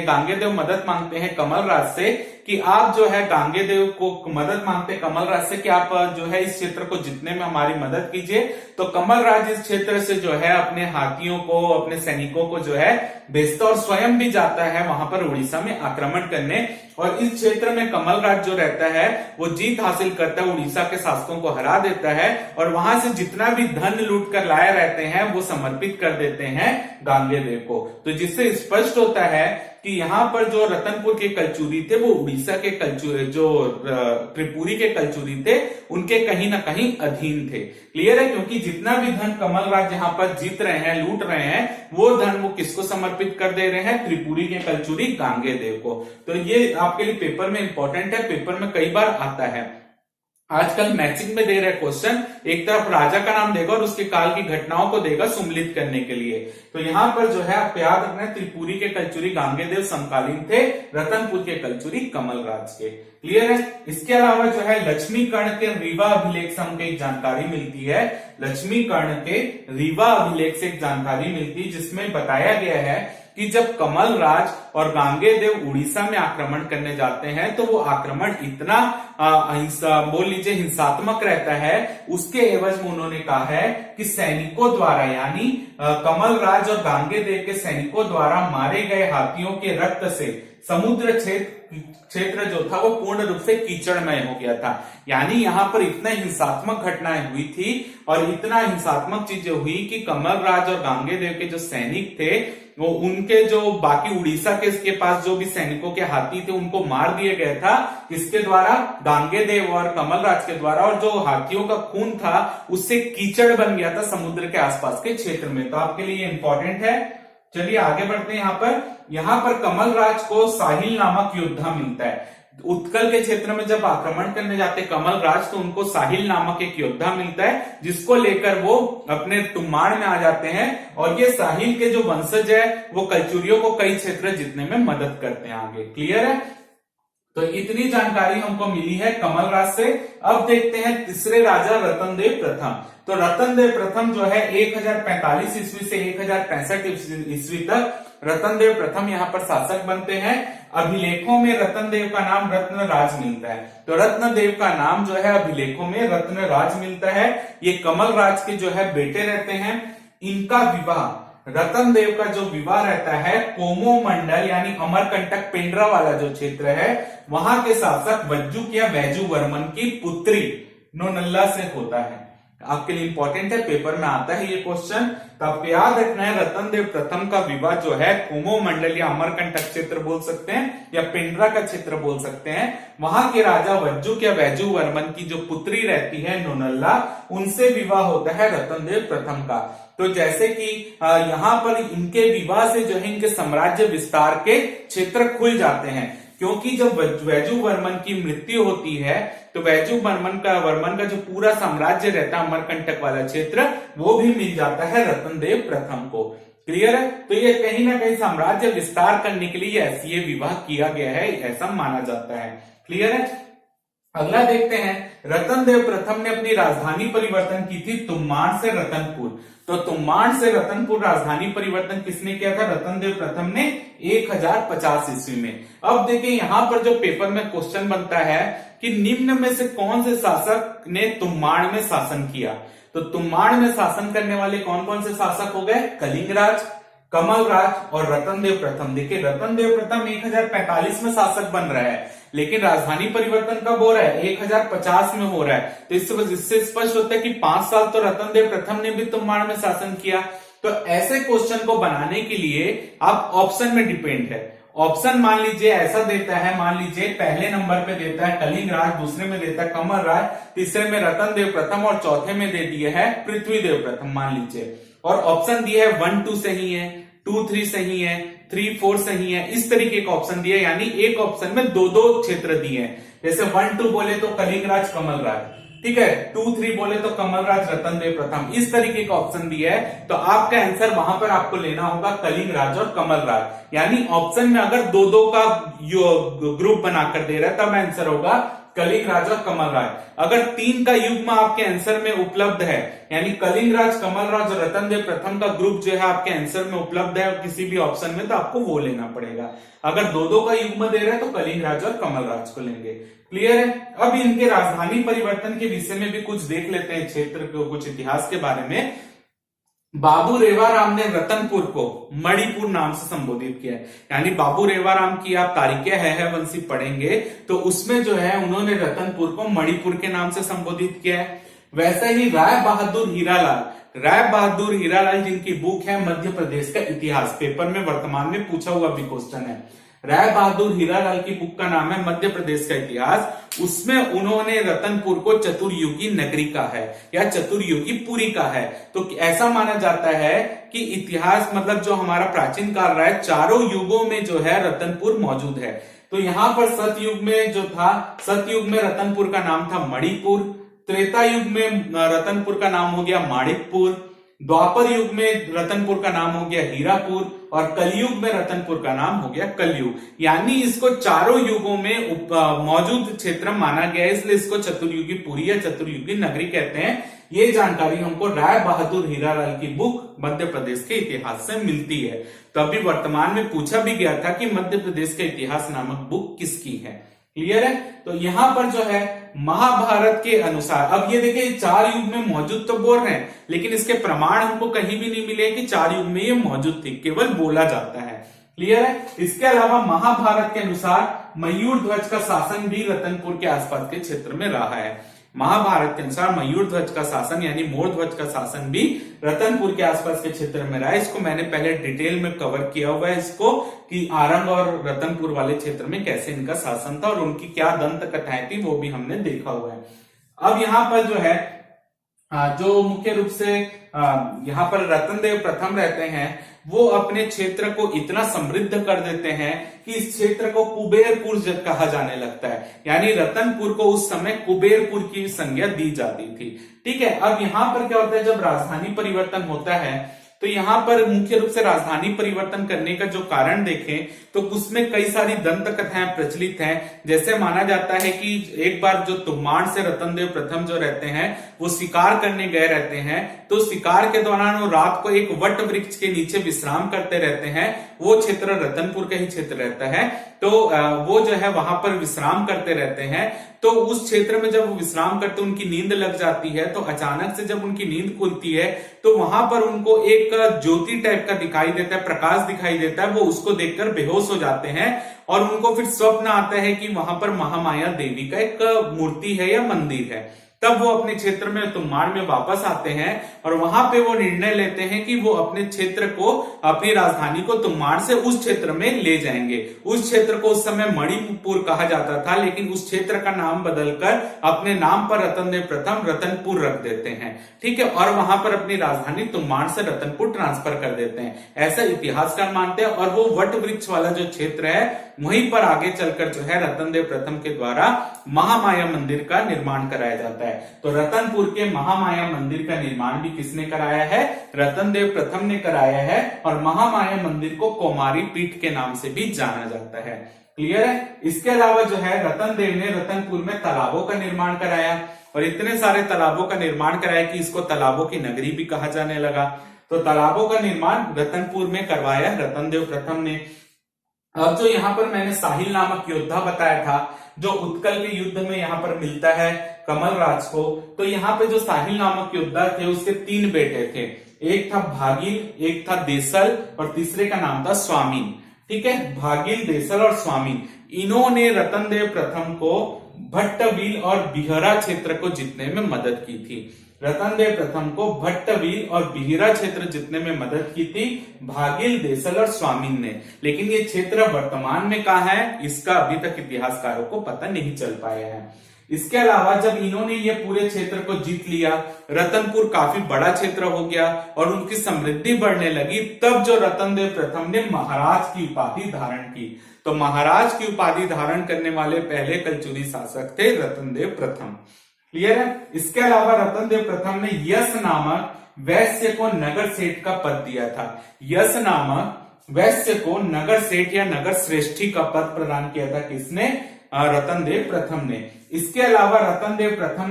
गांगेय मदद मांगते हैं कमलराज से कि आप जो है गांगेय को मदद मांगते हैं कमलराज से कि आप जो है इस क्षेत्र को जीतने में हमारी मदद कीजिए। तो कमलराज इस क्षेत्र से जो है अपने हाथियों को, अपने सैनिकों को जो है भेजता और स्वयं भी जाता है वहां पर उड़ीसा में आक्रमण करने। और इस क्षेत्र में कमलराज जो रहता है वो जीत हासिल करता है, उड़ीसा के शासकों को हरा देता है और वहां से जितना भी धन लूट कर लाए रहते हैं वो समर्पित कर देते हैं गांगेय को। तो जिससे स्पष्ट होता है कि यहाँ पर जो रतनपुर के कलचुरी थे वो उड़ीसा के कलचुरी, जो त्रिपुरी के कलचुरी थे उनके कहीं ना कहीं अधीन थे। क्लियर है, क्योंकि जितना भी धन कमलराज यहाँ पर जीत रहे हैं, लूट रहे हैं, वो धन वो किसको समर्पित कर दे रहे हैं? त्रिपुरी के कलचुरी गांगेय को। तो ये आपके लिए पेपर में इंपॉर्टेंट है, पेपर में कई बार आता है। आजकल मैचिंग में दे रहे क्वेश्चन, एक तरफ राजा का नाम देगा और उसके काल की घटनाओं को देगा सम्मिलित करने के लिए। तो यहाँ पर जो है आप याद रखना है, त्रिपुरी के कलचुरी गांगेय समकालीन थे रतनपुर के कलचुरी कमलराज के। क्लियर है। इसके अलावा जो है लक्ष्मीकर्ण के रीवा अभिलेख से हमको एक जानकारी मिलती है, लक्ष्मीकर्ण के रीवा अभिलेख से एक जानकारी मिलती है जिसमें बताया गया है कि जब कमलराज और गांगेय उड़ीसा में आक्रमण करने जाते हैं तो वो आक्रमण इतना बोल लीजिए हिंसात्मक रहता है, उसके एवज में उन्होंने कहा है कि सैनिकों द्वारा, यानी कमलराज और गांगेय के सैनिकों द्वारा मारे गए हाथियों के रक्त से समुद्र क्षेत्र जो था वो पूर्ण रूप से कीचड़मय हो गया था। यानी यहाँ पर इतना हिंसात्मक घटनाएं हुई थी और इतना हिंसात्मक चीजें हुई कि कमलराज और गांगेय के जो सैनिक थे वो उनके जो बाकी उड़ीसा के इसके पास जो भी सैनिकों के हाथी थे उनको मार दिया गया था। किसके द्वारा? गांगेय और कमलराज के द्वारा। और जो हाथियों का खून था उससे कीचड़ बन गया था समुद्र के आसपास के क्षेत्र में। तो आपके लिए ये इंपॉर्टेंट है। चलिए आगे बढ़ते हैं। यहाँ पर कमलराज को साहिल नामक योद्धा मिलता है। उत्कल के क्षेत्र में जब आक्रमण करने जाते कमलराज तो उनको साहिल नामक एक योद्धा मिलता है जिसको लेकर वो अपने तुम्माड़ में आ जाते हैं। और ये साहिल के जो वंशज है वो कलचुरियों को कई क्षेत्र जीतने में मदद करते हैं आगे। क्लियर है। तो इतनी जानकारी हमको मिली है कमलराज से। अब देखते हैं तीसरे राजा रतनदेव प्रथम। तो रतनदेव प्रथम जो है 1045 ईस्वी से 1065 ईस्वी तक रतनदेव प्रथम यहाँ पर शासक बनते हैं। अभिलेखों में रतनदेव का नाम रत्नराज मिलता है। तो रत्नदेव का नाम जो है अभिलेखों में रत्नराज मिलता है। ये कमलराज के जो है बेटे रहते हैं। इनका विवाह, रतनदेव का जो विवाह रहता है कोमो मंडल यानी अमरकंटक पेंड्रा वाला जो क्षेत्र है वहां के शासक वज्जू या वैजू वर्मन की पुत्री नोनल्ला से होता है। आपके लिए इंपॉर्टेंट है, पेपर में आता है ये क्वेश्चन। तो आपको याद रखना है रतनदेव प्रथम का विवाह जो है कोमो मंडल या अमरकंटक क्षेत्र बोल सकते हैं या पेंड्रा का क्षेत्र बोल सकते हैं, वहां के राजा वज्जू या वैजू वर्मन की जो पुत्री रहती है नोनल्ला, उनसे विवाह होता है रतनदेव प्रथम का। तो जैसे कि यहाँ पर इनके विवाह से जो है इनके साम्राज्य विस्तार के क्षेत्र खुल जाते हैं। क्योंकि जब वैजू वर्मन की मृत्यु होती है तो वैजू वर्मन का जो पूरा साम्राज्य रहता है अमरकंटक वाला क्षेत्र वो भी मिल जाता है रतनदेव प्रथम को। क्लियर है। तो ये कहीं ना कहीं साम्राज्य विस्तार करने के लिए ये विवाह किया गया है, ऐसा माना जाता है। क्लियर है। अगला देखते हैं, रतनदेव प्रथम ने अपनी राजधानी परिवर्तन की थी तुम्माड़ से रतनपुर। तो तुम्माड़ से रतनपुर राजधानी परिवर्तन किसने किया था? रतनदेव प्रथम ने 1050 ईस्वी में। अब देखिए यहाँ पर जो पेपर में क्वेश्चन बनता है कि निम्न में से कौन से शासक ने तुम्माड़ में शासन किया? तो तुम्माड़ में शासन करने वाले कौन कौन से शासक हो गए? कलिंगराज, कमलराज और रतनदेव प्रथम। देखिए रतनदेव प्रथम 1045 में शासक बन रहा है लेकिन राजधानी परिवर्तन कब हो रहा है? 1050 में हो रहा है। तो इससे स्पष्ट होता है कि 5 साल तो रतनदेव प्रथम ने भी तुम्माड़ में शासन किया। तो ऐसे क्वेश्चन को बनाने के लिए आप ऑप्शन में डिपेंड है। ऑप्शन मान लीजिए ऐसा देता है, मान लीजिए पहले नंबर पे देता है कलिंगराज, दूसरे में देता है कमलराज, तीसरे में रतनदेव प्रथम और चौथे में दे दिए है पृथ्वीदेव प्रथम मान लीजिए। और ऑप्शन दिए है 1 2 सही है, 2 3 सही है, 3 4 सही है, इस तरीके का ऑप्शन दिया। यानी एक ऑप्शन में 2 2 क्षेत्र दिए हैं। जैसे 1 2 बोले तो कलिंगराज कमलराज, ठीक है, 2-3 बोले तो कमलराज रतनदेव प्रथम, इस तरीके का ऑप्शन दिया है। तो आपका आंसर वहां पर आपको लेना होगा कलिंग राज और कमलराज। यानी ऑप्शन में अगर दो दो का ग्रुप बनाकर दे रहा है तब आंसर होगा कलिंग राज और कमलराज। अगर 3 का युग्म आपके आंसर में उपलब्ध है, यानी कलिंग राज, कमलराज और रतनदेव प्रथम का ग्रुप जो है आपके आंसर में उपलब्ध है किसी भी ऑप्शन में, तो आपको वो लेना पड़ेगा। अगर दो दो का युग्म दे रहे हैं तो कलिंग राज और कमलराज को लेंगे। क्लियर है? अब इनके राजधानी परिवर्तन के विषय में भी कुछ देख लेते हैं, क्षेत्र को, कुछ इतिहास के बारे में। बाबू रेवाराम ने रतनपुर को मणिपुर नाम से संबोधित किया है। यानी बाबू रेवाराम की आप तारीखें है वंशी पढ़ेंगे तो उसमें जो है उन्होंने रतनपुर को मणिपुर के नाम से संबोधित किया है। वैसे ही राय बहादुर हीरालाल जिनकी बुक है मध्य प्रदेश का इतिहास, पेपर में वर्तमान में पूछा हुआ भी क्वेश्चन है। राय बहादुर हीरालाल की बुक का नाम है मध्य प्रदेश का इतिहास। उसमें उन्होंने रतनपुर को चतुर्युगी नगरी का है या चतुर्युगी पुरी का है। तो ऐसा माना जाता है कि इतिहास मतलब जो हमारा प्राचीन काल रहा है, चारों युगों में जो है रतनपुर मौजूद है। तो यहां पर सतयुग में जो था, सतयुग में रतनपुर का नाम था मणिपुर, त्रेता युग में रतनपुर का नाम हो गया माणिकपुर, द्वापर युग में रतनपुर का नाम हो गया हीरापुर और कलयुग में रतनपुर का नाम हो गया कलयुग। यानी इसको चारों युगों में मौजूद क्षेत्र माना गया है, इसलिए इसको चतुर्युगी पुरी या चतुर्युगी नगरी कहते हैं। ये जानकारी हमको राय बहादुर हीरालाल की बुक मध्य प्रदेश के इतिहास से मिलती है। तो अभी वर्तमान में पूछा भी गया था कि मध्य प्रदेश के इतिहास नामक बुक किसकी है। क्लियर है? तो यहां पर जो है महाभारत के अनुसार, अब ये देखिए 4 युग में मौजूद तो बोल रहे हैं, लेकिन इसके प्रमाण हमको कहीं भी नहीं मिले कि 4 युग में ये मौजूद थी, केवल बोला जाता है। क्लियर है? इसके अलावा महाभारत के अनुसार मयूर ध्वज का शासन भी रतनपुर के आसपास के क्षेत्र में रहा है। महाभारत के अनुसार मयूर ध्वज का शासन यानी मोर ध्वज का शासन भी रतनपुर के आसपास के क्षेत्र में रहा है। इसको मैंने पहले डिटेल में कवर किया हुआ है इसको, कि आरंग और रतनपुर वाले क्षेत्र में कैसे इनका शासन था और उनकी क्या दंत कथाएं थी वो भी हमने देखा हुआ है। अब यहाँ पर जो है जो मुख्य रूप से यहाँ पर रतनदेव प्रथम रहते हैं, वो अपने क्षेत्र को इतना समृद्ध कर देते हैं कि इस क्षेत्र को कुबेरपुर कहा जाने लगता है। यानी रतनपुर को उस समय कुबेरपुर की संज्ञा दी जाती थी। ठीक है, अब यहाँ पर क्या होता है, जब राजधानी परिवर्तन होता है तो यहाँ पर मुख्य रूप से राजधानी परिवर्तन करने का जो कारण देखें तो उसमें कई सारी दंत कथाएं प्रचलित हैं। जैसे माना जाता है कि एक बार जो तुम्माड़ से रतनदेव प्रथम जो रहते हैं वो शिकार करने गए रहते हैं, तो शिकार के दौरान वो रात को एक वट वृक्ष के नीचे विश्राम करते रहते हैं। वो क्षेत्र रतनपुर का ही क्षेत्र रहता है। तो वो जो है वहां पर विश्राम करते रहते हैं। तो उस क्षेत्र में जब वो विश्राम करते उनकी नींद लग जाती है, तो अचानक से जब उनकी नींद खुलती है तो वहां पर उनको एक ज्योति टाइप का दिखाई देता है, प्रकाश दिखाई देता है। वो उसको देखकर बेहोश हो जाते हैं और उनको फिर स्वप्न आता है कि वहां पर महामाया देवी का एक मूर्ति है या मंदिर है। तब वो अपने क्षेत्र में तुम्माड़ में वापस आते हैं और वहां पे वो निर्णय लेते हैं कि वो अपने क्षेत्र को, अपनी राजधानी को तुम्माड़ से उस क्षेत्र में ले जाएंगे। उस क्षेत्र को उस समय मणिपुर कहा जाता था, लेकिन उस क्षेत्र का नाम बदलकर अपने नाम पर रतनदेव प्रथम रतनपुर रख देते हैं। ठीक है, और वहां पर अपनी राजधानी तुम्माड़ से रतनपुर ट्रांसफर कर देते हैं, ऐसा इतिहासकार मानते हैं। और वो वट वृक्ष वाला जो क्षेत्र है वहीं पर आगे चलकर जो है रतनदेव प्रथम के द्वारा महामाया मंदिर का निर्माण कराया जाता है। तो रतनपुर के महामाया मंदिर का निर्माण भी किसने कराया है? रतनदेव प्रथम ने कराया है। और महामाया मंदिर को कौमारी पीठ के नाम से भी जाना जाता है। क्लियर है? इसके अलावा जो है रतनदेव ने रतनपुर में तालाबों का निर्माण कराया और इतने सारे तालाबों का निर्माण कराया कि इसको तालाबों की नगरी भी कहा जाने लगा। तो तालाबों का निर्माण रतनपुर में करवाया रतनदेव प्रथम ने। अब जो यहाँ पर मैंने साहिल नामक योद्धा बताया था, जो उत्कल के युद्ध में यहाँ पर मिलता है कमलराज को, तो यहाँ पे जो साहिल नामक योद्धा थे उसके 3 बेटे थे। एक था भागिल, एक था देसल और तीसरे का नाम था स्वामीन। ठीक है, भागिल, देसल और स्वामीन, इन्होंने रतनदेव प्रथम को भट्टवील और बिहरा क्षेत्र को जीतने में मदद की थी। रतनदेव प्रथम को भट्टवील और बिहरा क्षेत्र जीतने में मदद की थी भागिल, देसल और स्वामीन ने। लेकिन ये क्षेत्र वर्तमान में कहाँ है, इसका अभी तक इतिहासकारों को पता नहीं चल पाया है। इसके अलावा जब इन्होंने ये पूरे क्षेत्र को जीत लिया, रतनपुर काफी बड़ा क्षेत्र हो गया और उनकी समृद्धि बढ़ने लगी, तब जो रतनदेव प्रथम ने महाराज की उपाधि धारण की। तो महाराज की उपाधि धारण करने वाले पहले कलचुरी शासक थे रतनदेव प्रथम। क्लियर है। इसके अलावा रतन देव प्रथम ने यश नामक वैश्य को नगर सेठ का पद दिया था। यश नामक वैश्य को नगर सेठ या नगर श्रेष्ठी का पद प्रदान किया था किसने? रतन देव प्रथम ने। इसके अलावा रतन देव प्रथम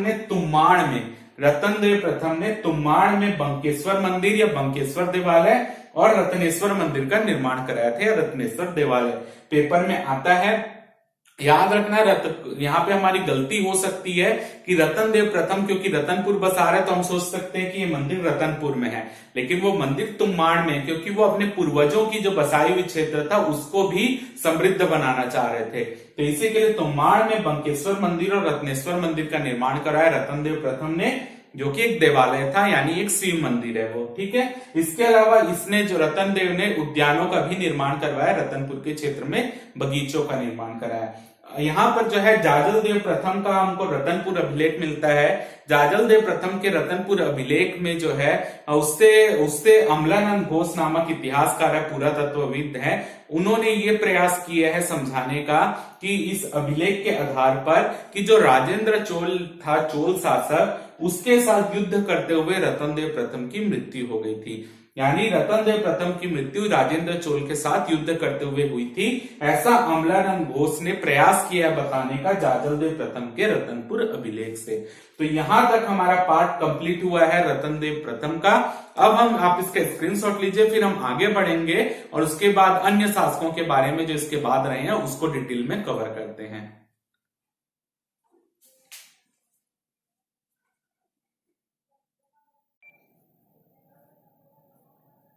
ने तुम्बाड़ में बंकेश्वर मंदिर या बंकेश्वर देवालय और रत्नेश्वर मंदिर का निर्माण कराया था, या रत्नेश्वर देवालय पेपर में आता है। याद रखना, यहाँ पे हमारी गलती हो सकती है कि रतन देव प्रथम, क्योंकि रतनपुर बसा रहे तो हम सोच सकते हैं कि ये मंदिर रतनपुर में है, लेकिन वो मंदिर तुम्बाड़ में, क्योंकि वो अपने पूर्वजों की जो बसाई हुई क्षेत्र था उसको भी समृद्ध बनाना चाह रहे थे। तो इसी के लिए तुम्बाड़ में बंकेश्वर मंदिर और रत्नेश्वर मंदिर का निर्माण कराया रतन देव प्रथम ने, जो कि एक देवालय था, यानी एक शिव मंदिर है वो। ठीक है। इसके अलावा इसने जो रतन देव ने उद्यानों का भी निर्माण करवाया, रतनपुर के क्षेत्र में बगीचों का निर्माण कराया। यहाँ पर जो है जाजल देव प्रथम का हमको रतनपुर अभिलेख मिलता है। जाजल देव प्रथम के रतनपुर अभिलेख में जो है उससे अमलानंद घोष नामक इतिहासकार है, पुरातत्वविद है, उन्होंने ये प्रयास किया है समझाने का कि इस अभिलेख के आधार पर कि जो राजेंद्र चोल था, चोल शासक, उसके साथ युद्ध करते हुए रतन देव प्रथम की मृत्यु हो गई थी। यानी रतन देव प्रथम की मृत्यु राजेंद्र चोल के साथ युद्ध करते हुए हुई थी, ऐसा अमलानंद घोष ने प्रयास किया बताने का जाजल देव प्रथम के रतनपुर अभिलेख से। तो यहां तक हमारा पार्ट कंप्लीट हुआ है रतन देव प्रथम का। अब आप इसका स्क्रीनशॉट लीजिए, फिर हम आगे बढ़ेंगे और उसके बाद अन्य शासकों के बारे में जो इसके बाद रहे हैं उसको डिटेल में कवर करते हैं।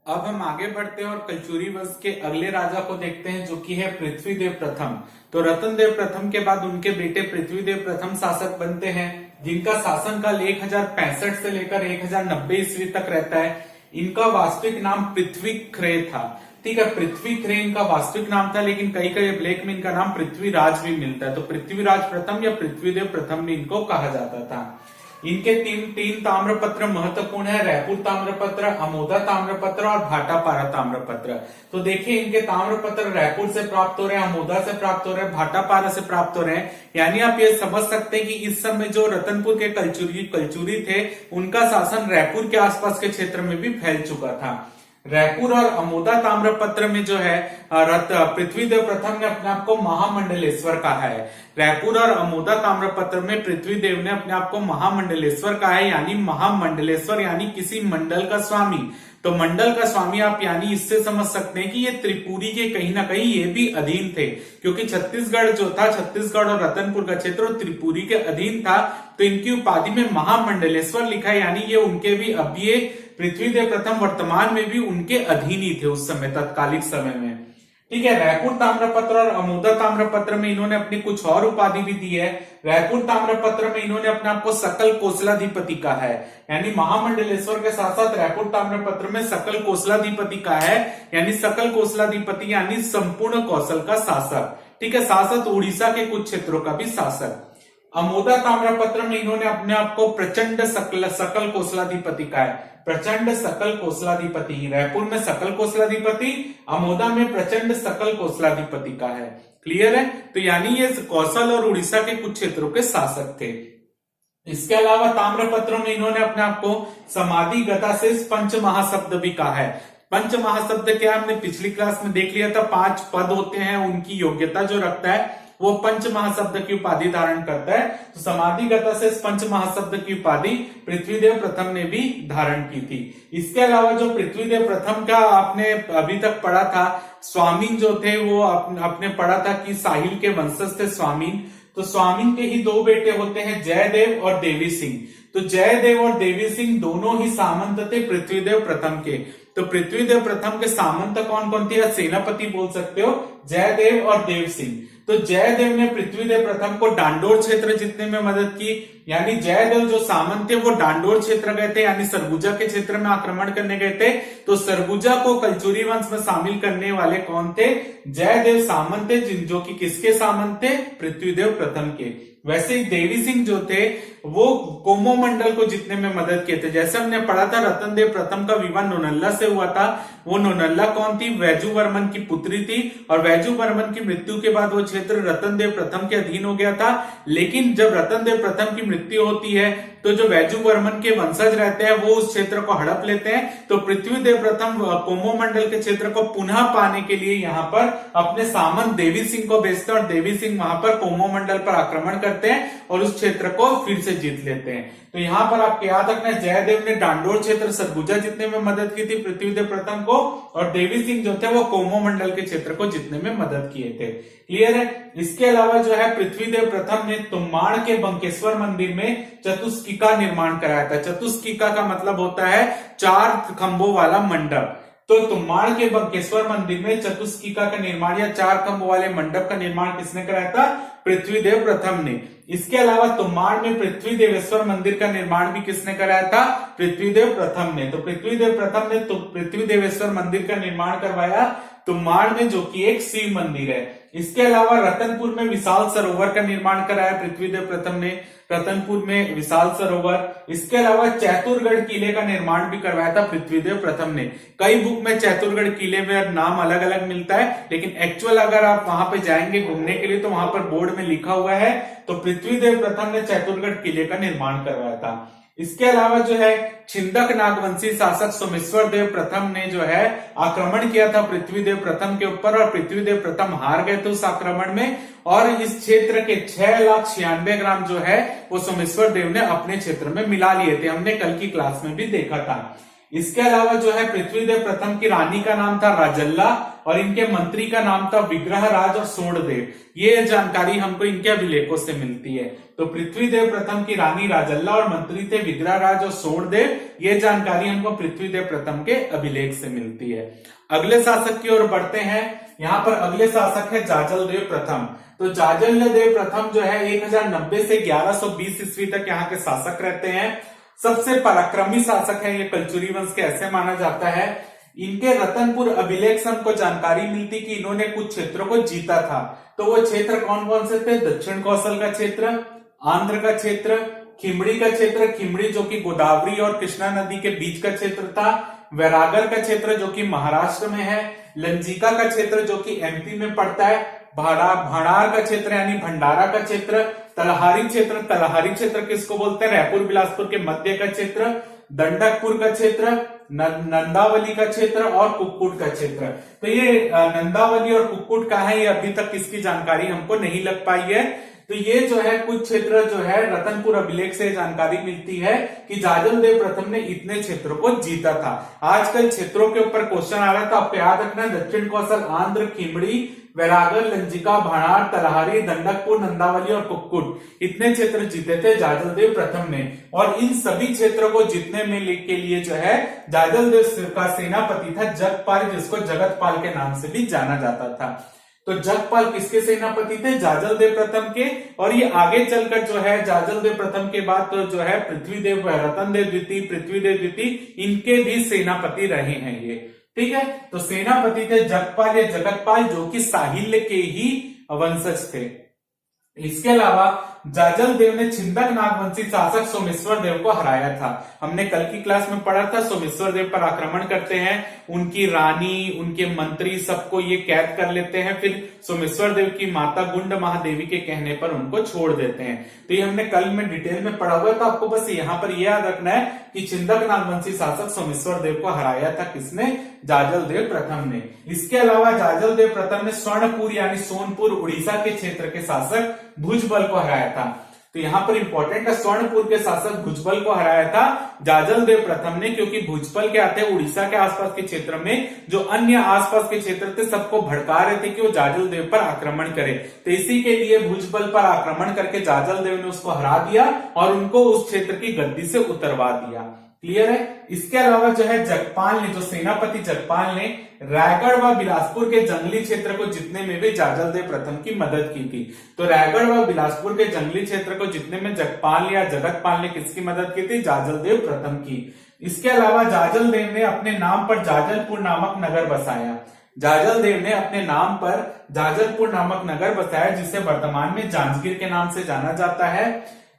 अब हम आगे बढ़ते हैं और कलचुरी वंश के अगले राजा को देखते हैं, जो कि है पृथ्वीदेव प्रथम। तो रतन देव प्रथम के बाद उनके बेटे पृथ्वीदेव प्रथम शासक बनते हैं, जिनका शासनकाल 1065 से लेकर 1090 ईस्वी तक रहता है। इनका वास्तविक नाम पृथ्वीख्रे था। ठीक है, पृथ्वीख्रे इनका वास्तविक नाम था, लेकिन कई कई अभिलेख में इनका नाम पृथ्वीराज भी मिलता है। तो पृथ्वीराज प्रथम या पृथ्वीदेव प्रथम भी इनको कहा जाता था। इनके तीन ताम्रपत्र महत्वपूर्ण है, रायपुर ताम्रपत्र, अमोदा ताम्रपत्र और भाटापारा ताम्रपत्र। तो देखिए, इनके ताम्रपत्र रायपुर से प्राप्त हो रहे हैं, अमोदा से प्राप्त हो रहे हैं, भाटापारा से प्राप्त हो रहे हैं। यानी आप ये समझ सकते हैं कि इस समय जो रतनपुर के कलचुरी थे, उनका शासन रायपुर के आसपास के क्षेत्र में भी फैल चुका था। रायपुर और अमोदा ताम्रपत्र में जो है पृथ्वीदेव प्रथम ने अपने आप को महामंडलेश्वर कहा है। रायपुर और अमोदा ताम्रपत्र में पृथ्वीदेव ने अपने आप को महामंडलेश्वर कहा है, यानी महामंडलेश्वर यानी किसी मंडल का स्वामी। तो मंडल का स्वामी आप यानी इससे समझ सकते हैं कि ये त्रिपुरी के कहीं ना कहीं ये भी अधीन थे, क्योंकि छत्तीसगढ़ जो था, छत्तीसगढ़ और रतनपुर का क्षेत्र त्रिपुरी के अधीन था। तो इनकी उपाधि में महामंडलेश्वर लिखा है, यानी ये उनके भी, अब ये पृथ्वीदेव प्रथम वर्तमान में भी उनके अधीन ही थे उस समय, तत्कालिक समय में। ठीक है। रायपुर ताम्रपत्र और अमोदा ताम्रपत्र में इन्होंने अपनी कुछ और उपाधि भी दी है। रायपुर ताम्रपत्र में इन्होंने अपने आप को सकल कोसलाधिपति कहा है, यानी महामंडलेश्वर के साथ साथ रायपुर ताम्रपत्र में सकल कोसलाधिपति कहा है, यानी सकल कोसलाधिपति यानी संपूर्ण कौशल का शासक। ठीक है, शासक उड़ीसा के कुछ क्षेत्रों का भी शासक। अमोदा ताम्रपत्र में इन्होंने अपने आप को प्रचंड सकल कोसलाधिपति कहा है, प्रचंड सकल कोसलाधिपति। रायपुर में सकल कोसलाधिपति, अमोदा में प्रचंड सकल कोसलाधिपति का है। क्लियर है। तो यानी ये कौशल और उड़ीसा के कुछ क्षेत्रों के शासक थे। इसके अलावा ताम्रपत्रों में इन्होंने अपने आप को समाधि गताशेष पंच महाशब्द भी कहा है। पंच महाशब्द क्या, हमने पिछली क्लास में देख लिया था, 5 पद होते हैं, उनकी योग्यता जो रखता है वो पंच महाशब्द की उपाधि धारण करता है। तो समाधिगत से पंच महाशब्द की उपाधि पृथ्वीदेव प्रथम ने भी धारण की थी। इसके अलावा जो पृथ्वीदेव प्रथम का आपने अभी तक पढ़ा था, स्वामीन जो थे वो आपने पढ़ा था कि साहिल के वंशज थे स्वामीन। तो स्वामीन के ही 2 बेटे होते हैं, जयदेव और देवी सिंह। तो जयदेव और देवी सिंह दोनों ही सामंत थे पृथ्वीदेव प्रथम के। तो पृथ्वीदेव प्रथम के सामंत कौन कौन थे, या सेनापति बोल सकते हो, जयदेव और देव सिंह। तो जयदेव ने पृथ्वीदेव प्रथम को डांडोर क्षेत्र जीतने में मदद की, यानी जयदेव जो सामंत थे वो डांडोर क्षेत्र गए थे, यानी सरगुजा के क्षेत्र में आक्रमण करने गए थे। तो सरगुजा को कलचुरी वंश में शामिल करने वाले कौन थे, जयदेव सामंत थे, जो कि किसके सामंत थे, पृथ्वीदेव प्रथम के। वैसे ही देवी सिंह जो थे वो कोमोमंडल को जीतने में मदद किए थे। जैसे हमने पढ़ा था रतन देव प्रथम का विवाह नोनल्ला से हुआ था। वो नोनल्ला कौन थी? वैजुवर्मन की पुत्री थी, और वैजुवर्मन की मृत्यु के बाद वो क्षेत्र रतन देव प्रथम के अधीन हो गया था। लेकिन जब रतन देव प्रथम की मृत्यु होती है तो जो वैजुवर्मन के वंशज रहते हैं वो उस क्षेत्र को हड़प लेते हैं। तो पृथ्वीदेव प्रथम कोमोमंडल के क्षेत्र को पुनः पाने के लिए यहाँ पर अपने सामंत देवी सिंह को भेजते हैं, और देवी सिंह वहां पर कोमोमंडल पर आक्रमण करते हैं और उस क्षेत्र को फिर से जीत लेते हैं। तो यहाँ पर आपको याद रखना है, जयदेव ने डांडोर क्षेत्र सरगुजा जीतने में मदद की थी पृथ्वीदेव प्रथम को, और देवी सिंह जो थे वो कोमोमंडल के क्षेत्र को जीतने में मदद किए थे। क्लियर है? इसके अलावा जो है पृथ्वीदेव प्रथम ने तुम्बाड़ के बंकेश्वर मंदिर में चतुष्किका निर्माण कराया था। चतुष्किका का मतलब होता है 4 खंभों वाला मंडप। तो तुम्बाड़ के बंकेश्वर मंदिर में चतुष्किका का निर्माण या 4 खंभों वाले मंडप का निर्माण किसने कराया था? पृथ्वीदेव प्रथम ने। इसके अलावा तुम्बाड़ में पृथ्वी देवेश्वर मंदिर का निर्माण भी किसने कराया था? पृथ्वीदेव प्रथम ने। तो पृथ्वीदेव प्रथम ने तो पृथ्वी देवेश्वर मंदिर का निर्माण करवाया तुम्बाड़ में, जो कि एक शिव मंदिर है। इसके अलावा रतनपुर में विशाल सरोवर का निर्माण कराया पृथ्वीदेव प्रथम ने, रतनपुर में विशाल सरोवर। इसके अलावा चैतुरगढ़ किले का निर्माण भी करवाया था पृथ्वीदेव प्रथम ने। कई बुक में चैतुरगढ़ किले में नाम अलग अलग मिलता है, लेकिन एक्चुअल अगर आप वहां पे जाएंगे घूमने के लिए तो वहां पर बोर्ड में लिखा हुआ है, तो पृथ्वीदेव प्रथम ने चैतुरगढ़ किले का निर्माण करवाया था। इसके अलावा जो है छिंदक नागवंशी शासक सोमेश्वर देव प्रथम ने जो है आक्रमण किया था पृथ्वीदेव प्रथम के ऊपर, और पृथ्वीदेव प्रथम हार गए थे उस आक्रमण में, और इस क्षेत्र के 6,96,000 ग्राम जो है वो सोमेश्वर देव ने अपने क्षेत्र में मिला लिए थे। हमने कल की क्लास में भी देखा था। इसके अलावा जो है पृथ्वीदेव प्रथम की रानी का नाम था राजल्ला, और इनके मंत्री का नाम था विग्रहराज और सोणदेव। ये जानकारी हमको इनके अभिलेखों से मिलती है। तो पृथ्वीदेव प्रथम की रानी राजल्ला और मंत्री थे विग्रहराज और सोणदेव। ये जानकारी हमको पृथ्वीदेव प्रथम के अभिलेख से मिलती है। अगले शासक की ओर बढ़ते हैं। यहाँ पर अगले शासक है जाजल देव प्रथम। तो जाजल देव प्रथम जो है 1090 से 1120 ईस्वी तक यहाँ के शासक रहते हैं। सबसे पराक्रमी शासक है ये कलचुरी वंश के, ऐसे माना जाता है। इनके रतनपुर अभिलेख से हमको जानकारी मिलती कि इन्होंने कुछ क्षेत्रों को जीता था। तो वो क्षेत्र कौन कौन से थे? दक्षिण कौशल का क्षेत्र, आंध्र का क्षेत्र, खिमड़ी का क्षेत्र, खिमड़ी जो कि गोदावरी और कृष्णा नदी के बीच का क्षेत्र था, वैरागर का क्षेत्र जो कि महाराष्ट्र में है, लंजिका का क्षेत्र जो कि एमपी में पड़ता है, भाड़ार का क्षेत्र यानी भंडारा का क्षेत्र, तलहारी क्षेत्र, तलहारी क्षेत्र किसको बोलते हैं? रायपुर बिलासपुर के मध्य का क्षेत्र, दंडकपुर का क्षेत्र, नंदावली का क्षेत्र और कुक्कुट का क्षेत्र। तो ये नंदावली और कुक्कुट का है, ये अभी तक इसकी जानकारी हमको नहीं लग पाई है। तो ये जो है कुछ क्षेत्र जो है रतनपुर अभिलेख से जानकारी मिलती है कि जाजल देव प्रथम ने इतने क्षेत्रों को जीता था। आजकल क्षेत्रों के ऊपर क्वेश्चन आ रहा था, आपको याद रखना दक्षिण कौशल, आंध्र, खिमड़ी, वैरागर, लंजिका, भाड़ार, तलहारी, दंडकपुर, नंदावली और कुक्कुट, इतने क्षेत्र जीते थे जाजल देव प्रथम ने। और इन सभी क्षेत्रों को जीतने में के लिए जो है जाजल देव का सेनापति था जगपाल, जिसको जगतपाल के नाम से भी जाना जाता था। तो जगपाल किसके सेनापति थे? जाजल देव प्रथम के। और ये आगे चलकर जो है जाजल देव प्रथम के बाद तो जो है पृथ्वीदेव, रतन देव द्वितीय, पृथ्वीदेव द्वितीय, इनके भी सेनापति रहे हैं ये। ठीक है, तो सेनापति थे जगपाल या जगतपाल, जो कि साहिल्य के ही वंशज थे। इसके अलावा जाजल देव ने छिंदक नागवंशी शासक सोमेश्वर देव को हराया था। हमने कल की क्लास में पढ़ा था, सोमेश्वर देव पर आक्रमण करते हैं, उनकी रानी, उनके मंत्री, सबको ये कैद कर लेते हैं, फिर सोमेश्वर देव की माता गुंड महादेवी के कहने पर उनको छोड़ देते हैं। तो ये हमने कल में डिटेल में पढ़ा हुआ था, आपको बस यहाँ पर यह याद रखना है कि छिंदक नागवंशी शासक सोमेश्वर देव को हराया था किसने? जाजल देव प्रथम ने। इसके अलावा जाजल देव प्रथम ने स्वर्णपुर यानी सोनपुर उड़ीसा के क्षेत्र के शासक भुजबल को हराया था। तो यहाँ पर इंपॉर्टेंट है, स्वर्णपुर के शासक भुजबल को हराया था जाजल देव प्रथम ने, क्योंकि भुजबल क्या थे? उड़ीसा के आसपास के क्षेत्र में जो अन्य आसपास के क्षेत्र थे सबको भड़का रहे थे कि वो जाजल देव पर आक्रमण करे। तो इसी के लिए भुजबल पर आक्रमण करके जाजल देव ने उसको हरा दिया और उनको उस क्षेत्र की गद्दी से उतरवा दिया। क्लियर है? इसके अलावा जो है जगपाल ने, जो सेनापति जगपाल ने रायगढ़ व बिलासपुर के जंगली क्षेत्र को जीतने में भी जाजल देव प्रथम की मदद की थी। तो रायगढ़ व बिलासपुर के जंगली क्षेत्र को जीतने में जगपाल या जगतपाल ने किसकी मदद की थी? जाजल देव प्रथम की। इसके अलावा जाजल देव ने अपने नाम पर जाजलपुर नामक नगर बसाया। जाजल देव ने अपने नाम पर जाजलपुर नामक नगर बसाया, जिसे वर्तमान में जांजगीर के नाम से जाना जाता है।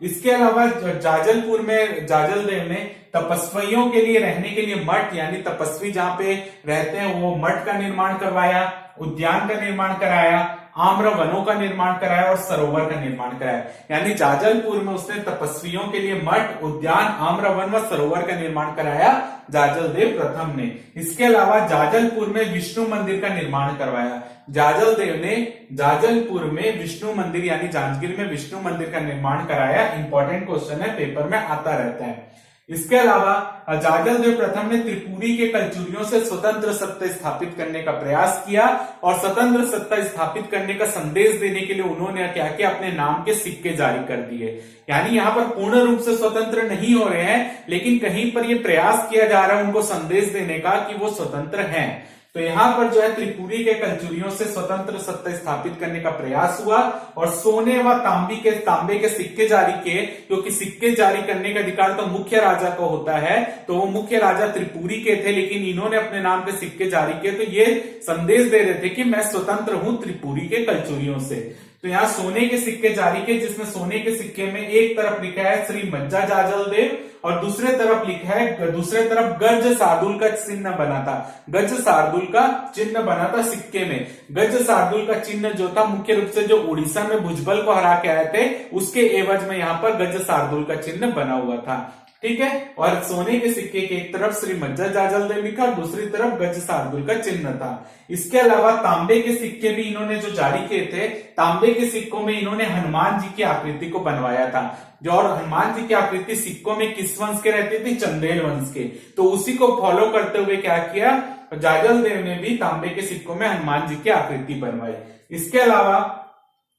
इसके अलावा जाजलपुर में जाजल देव ने तपस्वियों के लिए रहने के लिए मठ, यानी तपस्वी जहां पे रहते हैं वो मठ का निर्माण करवाया, उद्यान का निर्माण कराया, आम्र वनों का निर्माण कराया और सरोवर का निर्माण कराया। यानी जाजलपुर में उसने तपस्वियों के लिए मठ, उद्यान, आम्र वन व सरोवर का निर्माण कराया जाजल देव प्रथम ने। इसके अलावा जाजलपुर में विष्णु मंदिर का निर्माण करवाया। जाजल देव ने जाजलपुर में विष्णु मंदिर यानी जांजगीर में विष्णु मंदिर का निर्माण कराया। इंपॉर्टेंट क्वेश्चन है, पेपर में आता रहता है। इसके अलावा जाजल देव प्रथम ने त्रिपुरी के कलचुरियों से स्वतंत्र सत्ता स्थापित करने का प्रयास किया और स्वतंत्र सत्ता स्थापित करने का संदेश देने के लिए उन्होंने क्या किया, अपने नाम के सिक्के जारी कर दिए। यानी यहाँ पर पूर्ण रूप से स्वतंत्र नहीं हो रहे हैं, लेकिन कहीं पर यह प्रयास किया जा रहा है उनको संदेश देने का कि वो स्वतंत्र हैं। तो यहाँ पर जो है त्रिपुरी के कलचुरियों से स्वतंत्र सत्ता स्थापित करने का प्रयास हुआ और सोने व तांबे के सिक्के जारी किए, क्योंकि सिक्के जारी करने का अधिकार तो मुख्य राजा को होता है, तो वो मुख्य राजा त्रिपुरी के थे, लेकिन इन्होंने अपने नाम पे सिक्के जारी किए। तो ये संदेश दे रहे थे कि मैं स्वतंत्र हूं त्रिपुरी के कलचुरियों से। तो यहाँ सोने के सिक्के जारी किए, जिसमें सोने के सिक्के में एक तरफ लिखा है श्री मज्जा जाजल देव और दूसरे तरफ लिखा है, दूसरे तरफ गज शार्दुल का चिन्ह बना था। गज शार्दुल का चिन्ह बना था सिक्के में। गज शार्दुल का चिन्ह जो था मुख्य रूप से जो उड़ीसा में भुजबल को हरा के आए थे उसके एवज में यहाँ पर गज शार्दुल का चिन्ह बना हुआ था। ठीक है, और सोने के सिक्के के एक तरफ श्री मज्जा जाजल देव लिखा और दूसरी तरफ गज शार्दुल का चिन्ह था। इसके अलावा तांबे के सिक्के भी इन्होंने जो जारी किए थे, तांबे के सिक्कों में इन्होंने हनुमान जी की आकृति को बनवाया था। जो और हनुमान जी की आकृति सिक्कों में किस वंश के रहती थी, चंदेल वंश के। तो उसी को फॉलो करते हुए क्या किया, जाजल देव ने भी तांबे के सिक्कों में हनुमान जी की आकृति बनवाई। इसके अलावा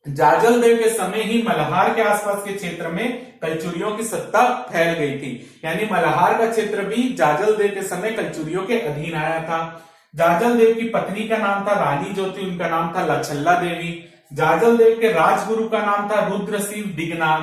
जाजल देव के समय ही मल्हार के आसपास के क्षेत्र में कलचुरियों की सत्ता फैल गई थी। यानी मल्हार का क्षेत्र भी जाजल देव के समय कलचुरियों के अधीन आया था। जाजल देव की पत्नी का नाम था रानी, जो थी उनका नाम था लछल्ला देवी। जाजल देव के राजगुरु का नाम था रुद्रशिव दिगनाग।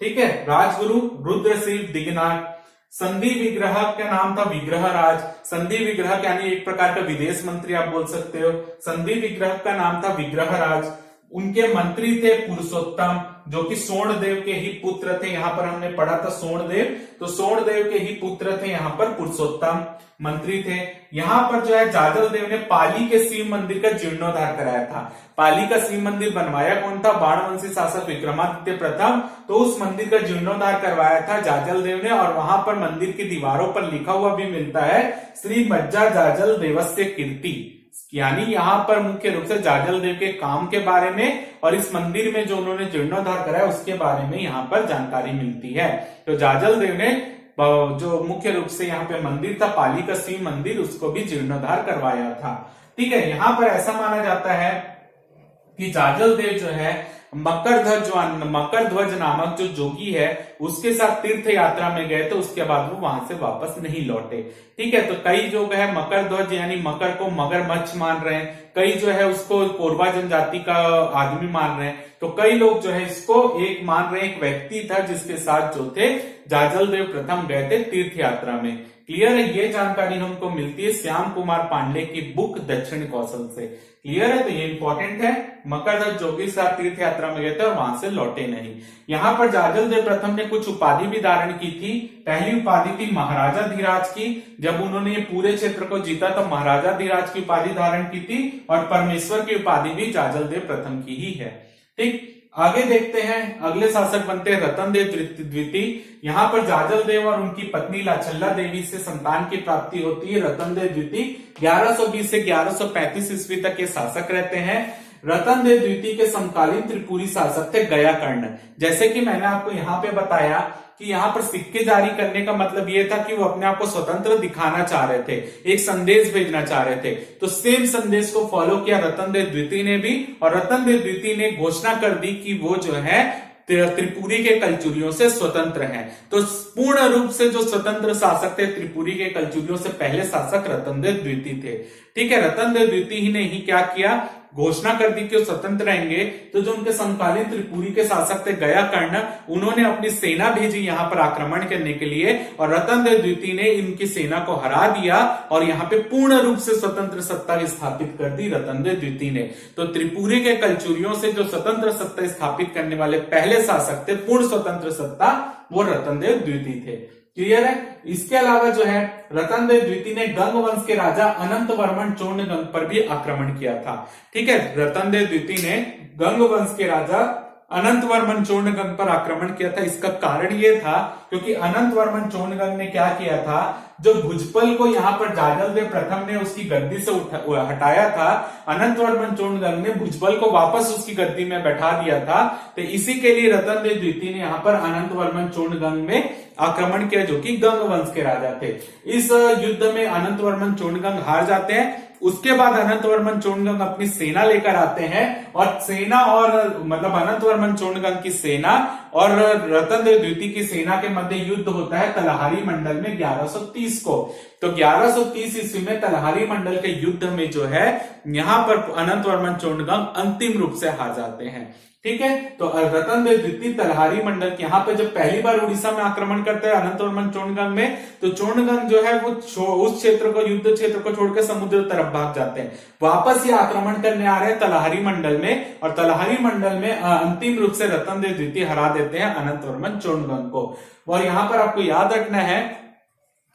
ठीक है, राजगुरु रुद्रशिव दिगनाग। संधि विग्रह का नाम था विग्रहराज। संधि विग्रह यानी एक प्रकार का विदेश मंत्री आप बोल सकते हो। संधि विग्रह का नाम था विग्रहराज। उनके मंत्री थे पुरुषोत्तम, जो कि सोणदेव के ही पुत्र थे। यहाँ पर हमने पढ़ा था सोणदेव, तो सोणदेव के ही पुत्र थे यहाँ पर पुरुषोत्तम मंत्री थे। यहाँ पर जो है जाजल देव ने पाली के शिव मंदिर का जीर्णोद्धार कराया था। पाली का शिव मंदिर बनवाया कौन था, बाणवंशी शासक विक्रमादित्य प्रथम। तो उस मंदिर का जीर्णोद्धार करवाया था जाजल देव ने, और वहां पर मंदिर की दीवारों पर लिखा हुआ भी मिलता है श्री मज्जा जाजल देवस्य कीर्ति। यानी यहाँ पर मुख्य रूप से जाजल देव के काम के बारे में और इस मंदिर में जो उन्होंने जीर्णोद्धार कराया उसके बारे में यहाँ पर जानकारी मिलती है। तो जाजल देव ने जो मुख्य रूप से यहाँ पे मंदिर था पाली का शिव मंदिर, उसको भी जीर्णोद्धार करवाया था। ठीक है, यहाँ पर ऐसा माना जाता है कि जाजल देव जो है मकर ध्वज नामक जो जोगी है उसके साथ तीर्थ यात्रा में गए, तो उसके बाद वो वहां से वापस नहीं लौटे। ठीक है, तो कई जो है मकर ध्वज यानी मकर को मगरमच्छ मान रहे हैं, कई जो है उसको कोरबा जनजाति का आदमी मान रहे हैं, तो कई लोग जो है इसको एक मान रहे हैं एक व्यक्ति था जिसके साथ जो थे जाजल देव प्रथम गए थे तीर्थ यात्रा में। क्लियर है, ये जानकारी हमको मिलती है श्याम कुमार पांडे की बुक दक्षिण कौशल से। क्लियर है, तो ये इंपॉर्टेंट है। मकर ध्वज जोगी साथ तीर्थ यात्रा में गए थे और वहां से लौटे नहीं। यहाँ पर जाजल देव प्रथम ने कुछ उपाधि भी धारण की थी। पहली उपाधि थी महाराजा धीराज की। जब उन्होंने ये पूरे क्षेत्र को जीता तो महाराजा धीराज की उपाधि धारण की थी, और परमेश्वर की उपाधि भी जाजल देव प्रथम की ही है। ठीक, आगे देखते हैं। अगले शासक बनते हैं रतन देव द्वितीय। यहाँ पर जाजल देव और उनकी पत्नी लाछल्ला देवी से संतान की प्राप्ति होती है। रतन देव द्वितीय 1120 से 1135 ईस्वी तक के शासक रहते हैं। रतन देव द्वितीय के समकालीन त्रिपुरी शासक थे गया कर्ण। जैसे कि मैंने आपको यहाँ पे बताया कि यहाँ पर सिक्के जारी करने का मतलब ये था कि वो अपने आप को स्वतंत्र दिखाना चाह रहे थे, एक संदेश भेजना चाह रहे थे। तो सेम संदेश को फॉलो किया रतन देव द्वितीय ने भी, और रतन देव द्वितीय ने घोषणा कर दी कि वो जो है त्रिपुरी के कलचुरियों से स्वतंत्र हैं। तो पूर्ण रूप से जो स्वतंत्र शासक थे त्रिपुरी के कलचुरियों से पहले शासक रतन देव द्वितीय थे। ठीक है, रतन देव द्वितीय ने ही क्या किया घोषणा कर दी कि वो स्वतंत्र रहेंगे, तो जो उनके समकालीन त्रिपुरी के शासक थे गया कर्ण, उन्होंने अपनी सेना भेजी यहां पर आक्रमण करने के लिए और रतन देव द्वितीय ने इनकी सेना को हरा दिया और यहां पे पूर्ण रूप से स्वतंत्र सत्ता स्थापित कर दी रतन देव द्वितीय ने। तो त्रिपुरी के कलचुरियों से जो स्वतंत्र सत्ता स्थापित करने वाले पहले शासक थे, पूर्ण स्वतंत्र सत्ता, वो रतन देव द्वितीय थे। क्लियर है। इसके अलावा जो है रतन देव द्वितीय ने गंग वंश के राजा अनंत वर्मन चोंडगंग पर भी आक्रमण किया था। ठीक है, रतन देव द्वितीय ने गंग वंश के राजा अनंत वर्मन चोंडगंग पर आक्रमण किया था। इसका कारण यह था क्योंकि अनंत वर्मन चोंडगंग ने क्या किया था, जो भुजबल को यहाँ पर जाजल देव प्रथम ने उसकी गद्दी से हटाया था, अनंत वर्मन चोंडगंग ने भुजबल को वापस उसकी गद्दी में बैठा दिया था। तो इसी के लिए रतन देव द्वितीय ने यहाँ पर अनंत वर्मन चोंडगंग में आक्रमण किया, जो कि गंग वंश के राजा थे। इस युद्ध में अनंत वर्मन चोंडगंग हार जाते हैं। उसके बाद अनंत वर्मन चोंडगंग अपनी सेना लेकर आते हैं और सेना और मतलब अनंत वर्मन चोंडगंग की सेना और रतन देव द्वितीय की सेना के मध्य युद्ध होता है तलहारी मंडल में 1130 को। तो 1130 ईस्वी में तलहारी मंडल के युद्ध में जो है यहां पर अनंत वर्मन चोंडगंग अंतिम रूप से हार जाते हैं। ठीक है, तो रतन देव द्वितीय तलहारी मंडल यहाँ पे जब पहली बार उड़ीसा में आक्रमण करते हैं अनंत वर्मन चोंडगंग में, तो चोंडगंग जो है वो उस क्षेत्र को, युद्ध क्षेत्र को छोड़कर समुद्र तरफ भाग जाते हैं। वापस ये आक्रमण करने आ रहे हैं तलहारी मंडल में और तलहारी मंडल में अंतिम रूप से रतन देव द्वितीय हरा देते हैं अनंत वर्मन चोंडगंग को। और यहाँ पर आपको याद रखना है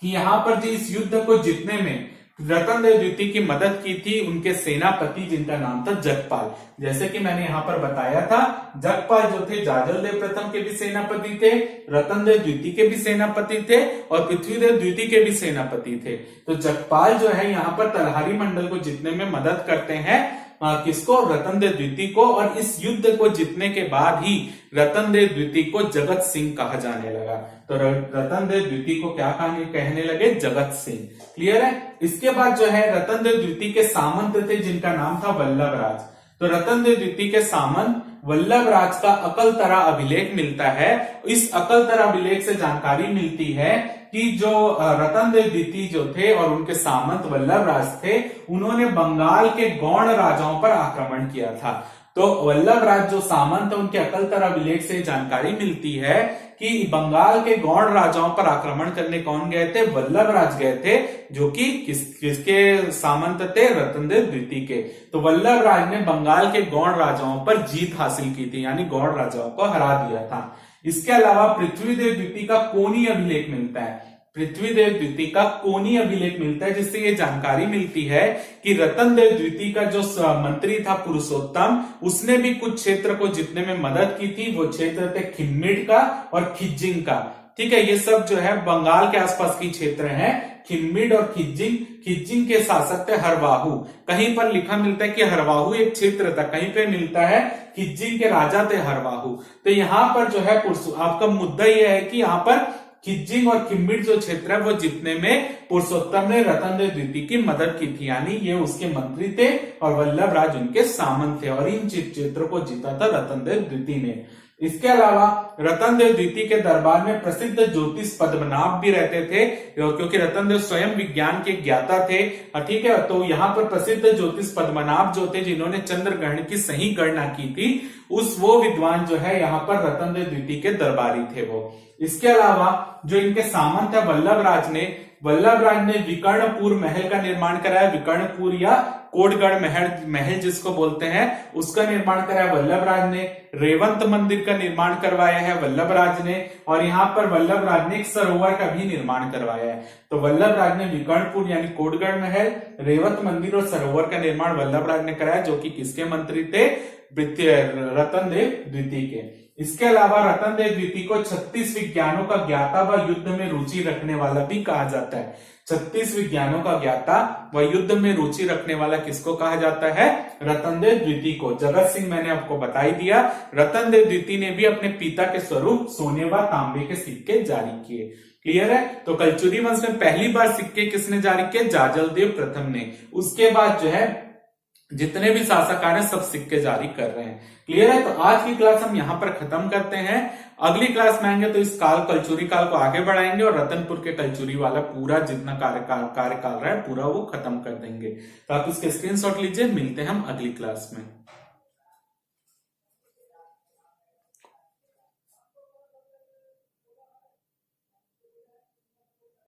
कि यहाँ पर जो इस युद्ध को जीतने में रतन देव द्वितीय की मदद की थी उनके सेनापति, जिनका नाम था जगपाल। जैसे कि मैंने यहाँ पर बताया था, जगपाल जो थे जाजल देव प्रथम के भी सेनापति थे, रतन देव द्वितीय के भी सेनापति थे और पृथ्वीदेव द्वितीय के भी सेनापति थे। तो जगपाल जो है यहाँ पर तलहारी मंडल को जीतने में मदद करते हैं किसको, रतन देव द्वितीय को। और इस युद्ध को जीतने के बाद ही रतन देव द्वितीय को जगत सिंह कहा जाने लगा। तो रतन देव द्वितीय को क्या कहने लगे, जगत सिंह। क्लियर है। इसके बाद जो है रतन देव द्वितीय के सामंत थे जिनका नाम था वल्लभराज। तो रतन देव द्वितीय के सामंत वल्लभराज का अकलतरा अभिलेख मिलता है। इस अकलतरा अभिलेख से जानकारी मिलती है कि जो रतन देव द्वितीय जो थे और उनके सामंत वल्लभराज थे, उन्होंने बंगाल के गौड़ राजाओं पर आक्रमण किया था। तो वल्लभराज जो सामंत है, उनके अकलतरा अभिलेख से जानकारी मिलती है कि बंगाल के गौड़ राजाओं पर आक्रमण करने कौन गए थे, वल्लभराज गए थे, जो कि किसके सामंत थे, रतन देव द्वितीय के। तो वल्लभराज ने बंगाल के गौड़ राजाओं पर जीत हासिल की थी, यानी गौड़ राजाओं को हरा दिया था। इसके अलावा पृथ्वीदेव द्वितीय का कोनी अभिलेख मिलता है, पृथ्वीदेव द्वितीय का कोनी अभिलेख मिलता है, जिससे ये जानकारी मिलती है कि रतन देव द्वितीय का जो मंत्री था पुरुषोत्तम, उसने भी कुछ क्षेत्र को जीतने में मदद की थी। वो क्षेत्र थे खिम्मिड का और खिज्जिंग का। ठीक है, ये सब जो है बंगाल के आसपास की क्षेत्र हैं, खिम्मिड और खिज्जिंग। खिज्जिंग के शासक थे हरवाहू। कहीं पर लिखा मिलता है कि हरवाहू एक क्षेत्र था, कहीं पे मिलता है खिज्जिंग के राजा थे हरवाहू। तो यहाँ पर जो है आपका मुद्दा यह है कि यहाँ पर खिज्जिंग और खिम्मिड जो क्षेत्र है वो जीतने में पुरुषोत्तम ने रतन देव द्वितीय की मदद की थी, यानी ये उसके मंत्री थे और वल्लभराज उनके सामंत थे और इन क्षेत्रों को जीता था रतन देव द्वितीय ने। इसके अलावा रतन देव द्वितीय के दरबार में प्रसिद्ध ज्योतिष पद्मनाभ भी रहते थे, क्योंकि रतन देव स्वयं विज्ञान के ज्ञाता थे। ठीक है, तो यहाँ पर प्रसिद्ध ज्योतिष पद्मनाभ जो थे, जिन्होंने चंद्र ग्रहण की सही गणना की थी, वो विद्वान जो है यहाँ पर रतन देव द्वितीय के दरबारी थे वो। इसके अलावा जो इनके सामंत है वल्लभराज ने विकर्णपुर महल का निर्माण कराया। विकर्णपुर या कोटगढ़ महल जिसको बोलते हैं, उसका निर्माण कराया वल्लभराज ने। रेवंत मंदिर का निर्माण करवाया है वल्लभराज ने। और यहाँ पर वल्लभराज ने एक सरोवर का भी निर्माण करवाया है। तो वल्लभराज ने विकर्णपुर यानी कोटगढ़ महल, रेवंत मंदिर और सरोवर का निर्माण वल्लभराज ने कराया, जो कि किसके मंत्री थे, रतन देव द्वितीय के। इसके अलावा रतन देव द्वितीय को 36 विज्ञानों का ज्ञाता व युद्ध में रुचि रखने वाला भी कहा जाता है। 36 विज्ञानों का ज्ञाता व युद्ध में रुचि रखने वाला किसको कहा जाता है, रतन देव द्वितीय को। जगत सिंह मैंने आपको बता ही दिया। रतन देव द्वितीय ने भी अपने पिता के स्वरूप सोने व तांबे के सिक्के जारी किए। क्लियर है। तो कलचुरी वंश में पहली बार सिक्के किसने जारी किए, जाजल देव प्रथम ने। उसके बाद जो है जितने भी शासक आ रहे हैं सब सिक्के जारी कर रहे हैं। क्लियर है? तो आज की क्लास हम यहाँ पर खत्म करते हैं। अगली क्लास में आएंगे तो इस काल कलचुरी काल को आगे बढ़ाएंगे और रतनपुर के कलचुरी वाला पूरा जितना कार्यकाल रहा है पूरा वो खत्म कर देंगे। तो आप इसके स्क्रीनशॉट लीजिए, मिलते हैं हम अगली क्लास में।